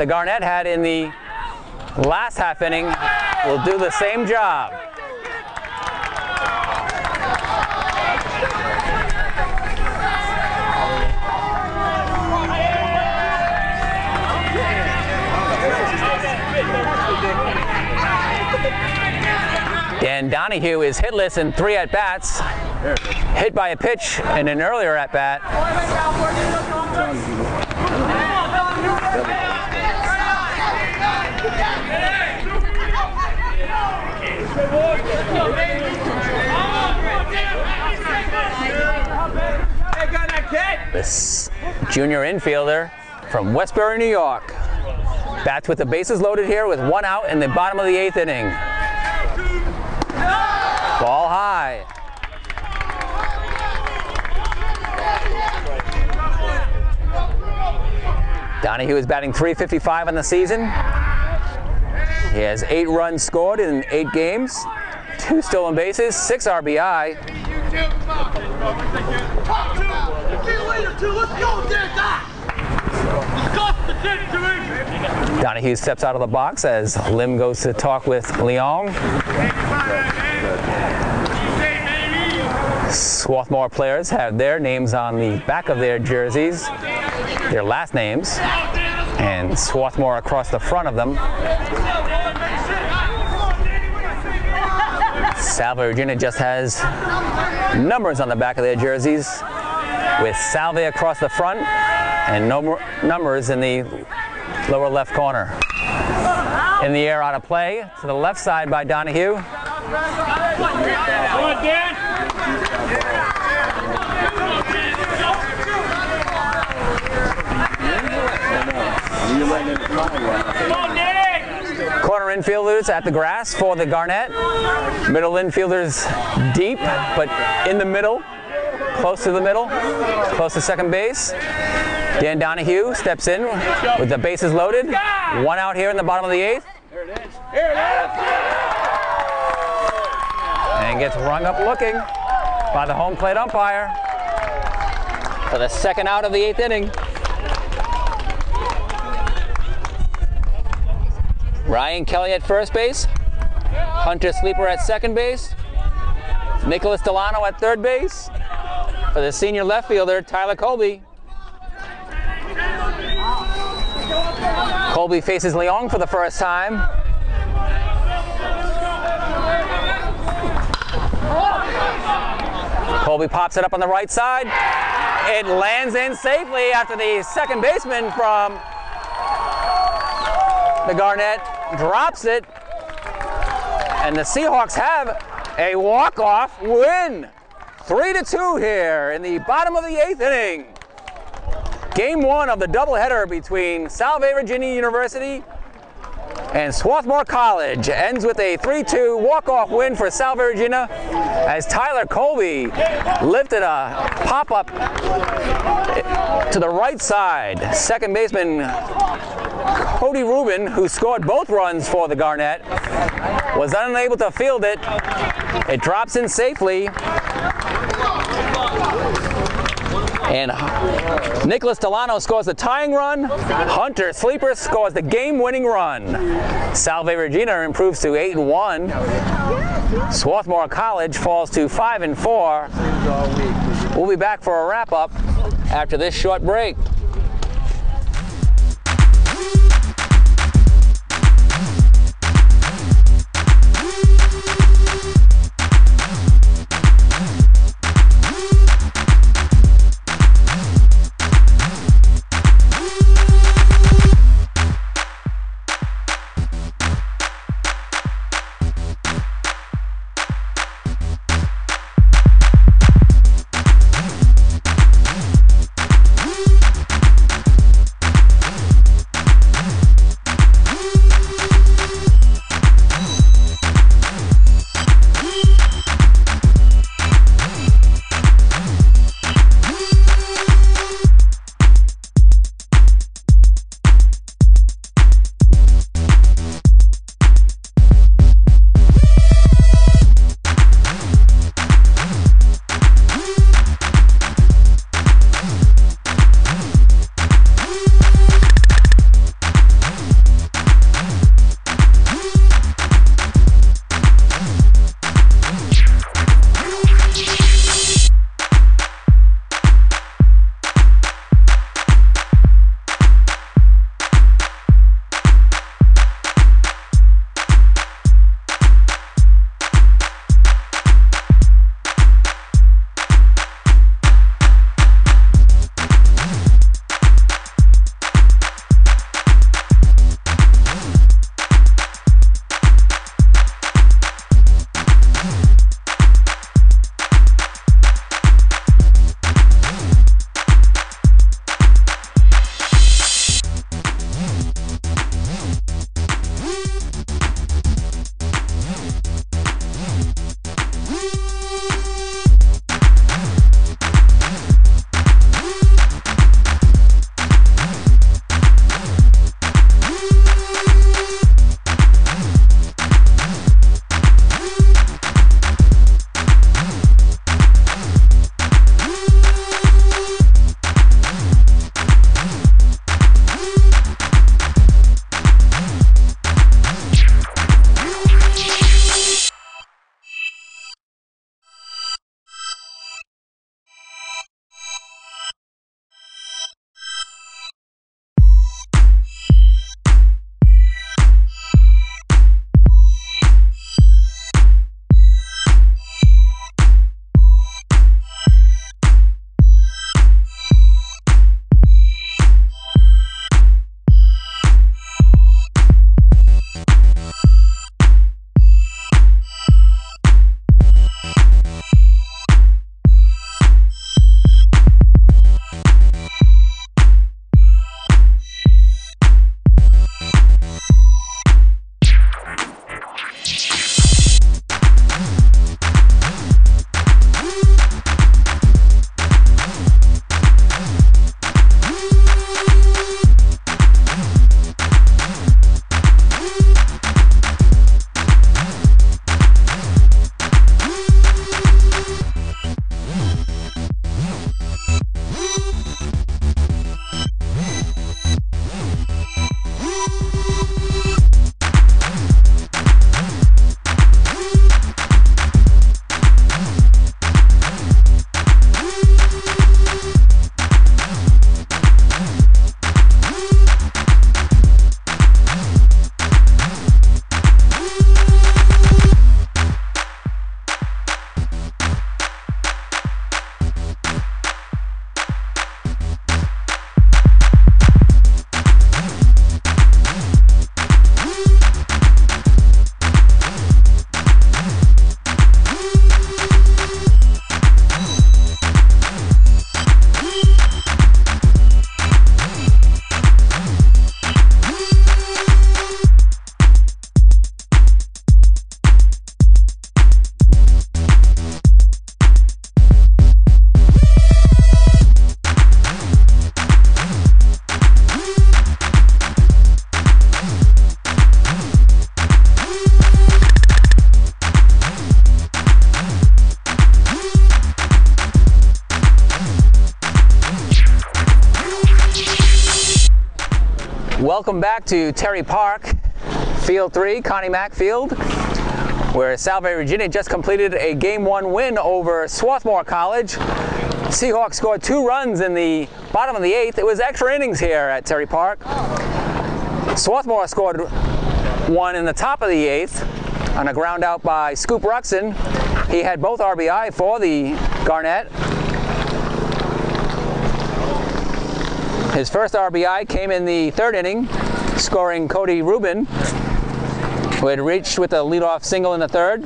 Garnett had in the last half inning will do the same job. Dan Donahue is hitless in 3 at-bats, hit by a pitch in an earlier at-bat. This junior infielder from Westbury, New York, bats with the bases loaded here with one out in the bottom of the 8th inning. Ball high. Donahue is batting .355 on the season. He has 8 runs scored in 8 games, 2 stolen bases, 6 RBI. Donahue steps out of the box as Lim goes to talk with Leong. Swarthmore players have their names on the back of their jerseys, their last names, and Swarthmore across the front of them. Salve, Regina just has numbers on the back of their jerseys, with Salve across the front and numbers in the lower left corner. In the air, out of play to the left side by Donahue. Corner infielders at the grass for the Garnett. Middle infielders deep, but in the middle, close to the middle, close to second base. Dan Donahue steps in with the bases loaded. One out here in the bottom of the 8th. Here it is. Here it is. And gets rung up looking by the home plate umpire for the second out of the 8th inning. Ryan Kelly at first base. Hunter Sleeper at second base. Nicholas Delano at third base. For the senior left fielder, Tyler Colby. Colby faces Leong for the first time. Colby pops it up on the right side. It lands in safely after the second baseman from the Garnett drops it. And the Seahawks have a walk-off win. 3-2 here in the bottom of the 8th inning. Game 1 of the doubleheader between Salve, Regina University and Swarthmore College ends with a 3-2 walk-off win for Salve, Regina, as Tyler Colby lifted a pop-up to the right side. Second baseman Cody Rubin, who scored both runs for the Garnet, was unable to field it. It drops in safely. And Nicholas Delano scores the tying run. Hunter Sleeper scores the game-winning run. Salve Regina improves to 8-1. Swarthmore College falls to 5-4. We'll be back for a wrap-up after this short break. Welcome back to Terry Park, Field 3, Connie Mack Field, where Salve Regina just completed a Game 1 win over Swarthmore College. Seahawks scored 2 runs in the bottom of the 8th. It was extra innings here at Terry Park. Swarthmore scored 1 in the top of the 8th on a ground out by Scoop Ruxin. He had both RBI for the Garnet. His first RBI came in the 3rd inning, scoring Cody Rubin, who had reached with a leadoff single in the 3rd.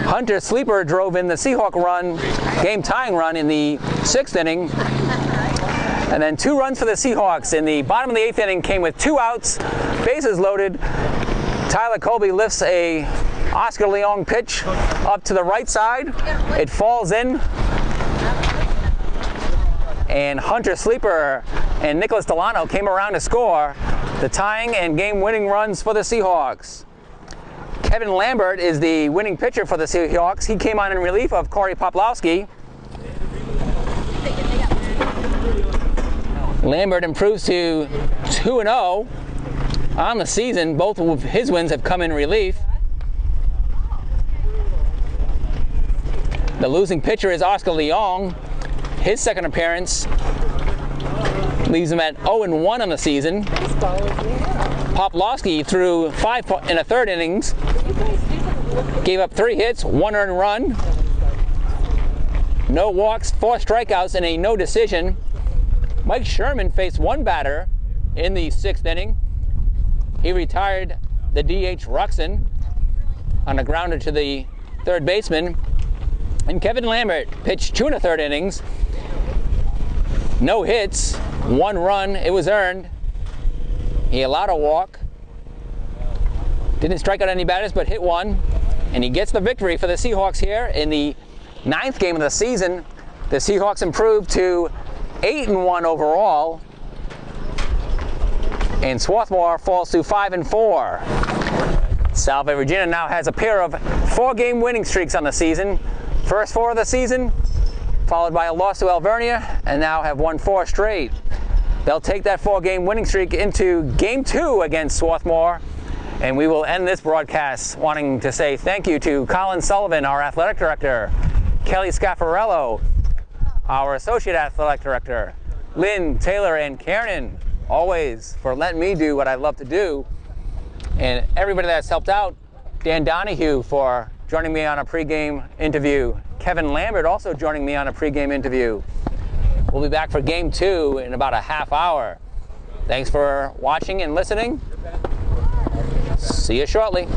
Hunter Sleeper drove in the Seahawk run, game-tying run in the 6th inning. And then 2 runs for the Seahawks in the bottom of the 8th inning came with 2 outs, bases loaded. Tyler Colby lifts a Oscar Leong pitch up to the right side. It falls in. And Hunter Sleeper and Nicholas Delano came around to score the tying and game-winning runs for the Seahawks. Kevin Lambert is the winning pitcher for the Seahawks. He came on in relief of Corey Poplowski. Lambert improves to 2-0 on the season. Both of his wins have come in relief. The losing pitcher is Oscar Leong. His second appearance leaves him at 0-1 on the season. Poplowski threw 5 in a 3rd innings, gave up 3 hits, 1 earned run, no walks, 4 strikeouts, and a no decision. Mike Sherman faced 1 batter in the 6th inning. He retired the DH Ruxin on a grounder to the 3rd baseman. And Kevin Lambert pitched 2 1/3 innings. No hits, 1 run, it was earned. He allowed a walk. Didn't strike out any batters, but hit 1. And he gets the victory for the Seahawks here in the 9th game of the season. The Seahawks improved to 8-1 overall. And Swarthmore falls to 5-4. Salve Regina now has a pair of 4-game winning streaks on the season. First 4 of the season, followed by a loss to Alvernia, and now have won 4 straight. They'll take that 4-game winning streak into Game 2 against Swarthmore, and we will end this broadcast wanting to say thank you to Colin Sullivan, our athletic director, Kelly Scaffarello, our associate athletic director, Lynn, Taylor, and Karen, always for letting me do what I love to do, and everybody that's helped out, Dan Donahue for joining me on a pregame interview, Kevin Lambert also joining me on a pregame interview. We'll be back for Game 2 in about a half hour. Thanks for watching and listening. See you shortly.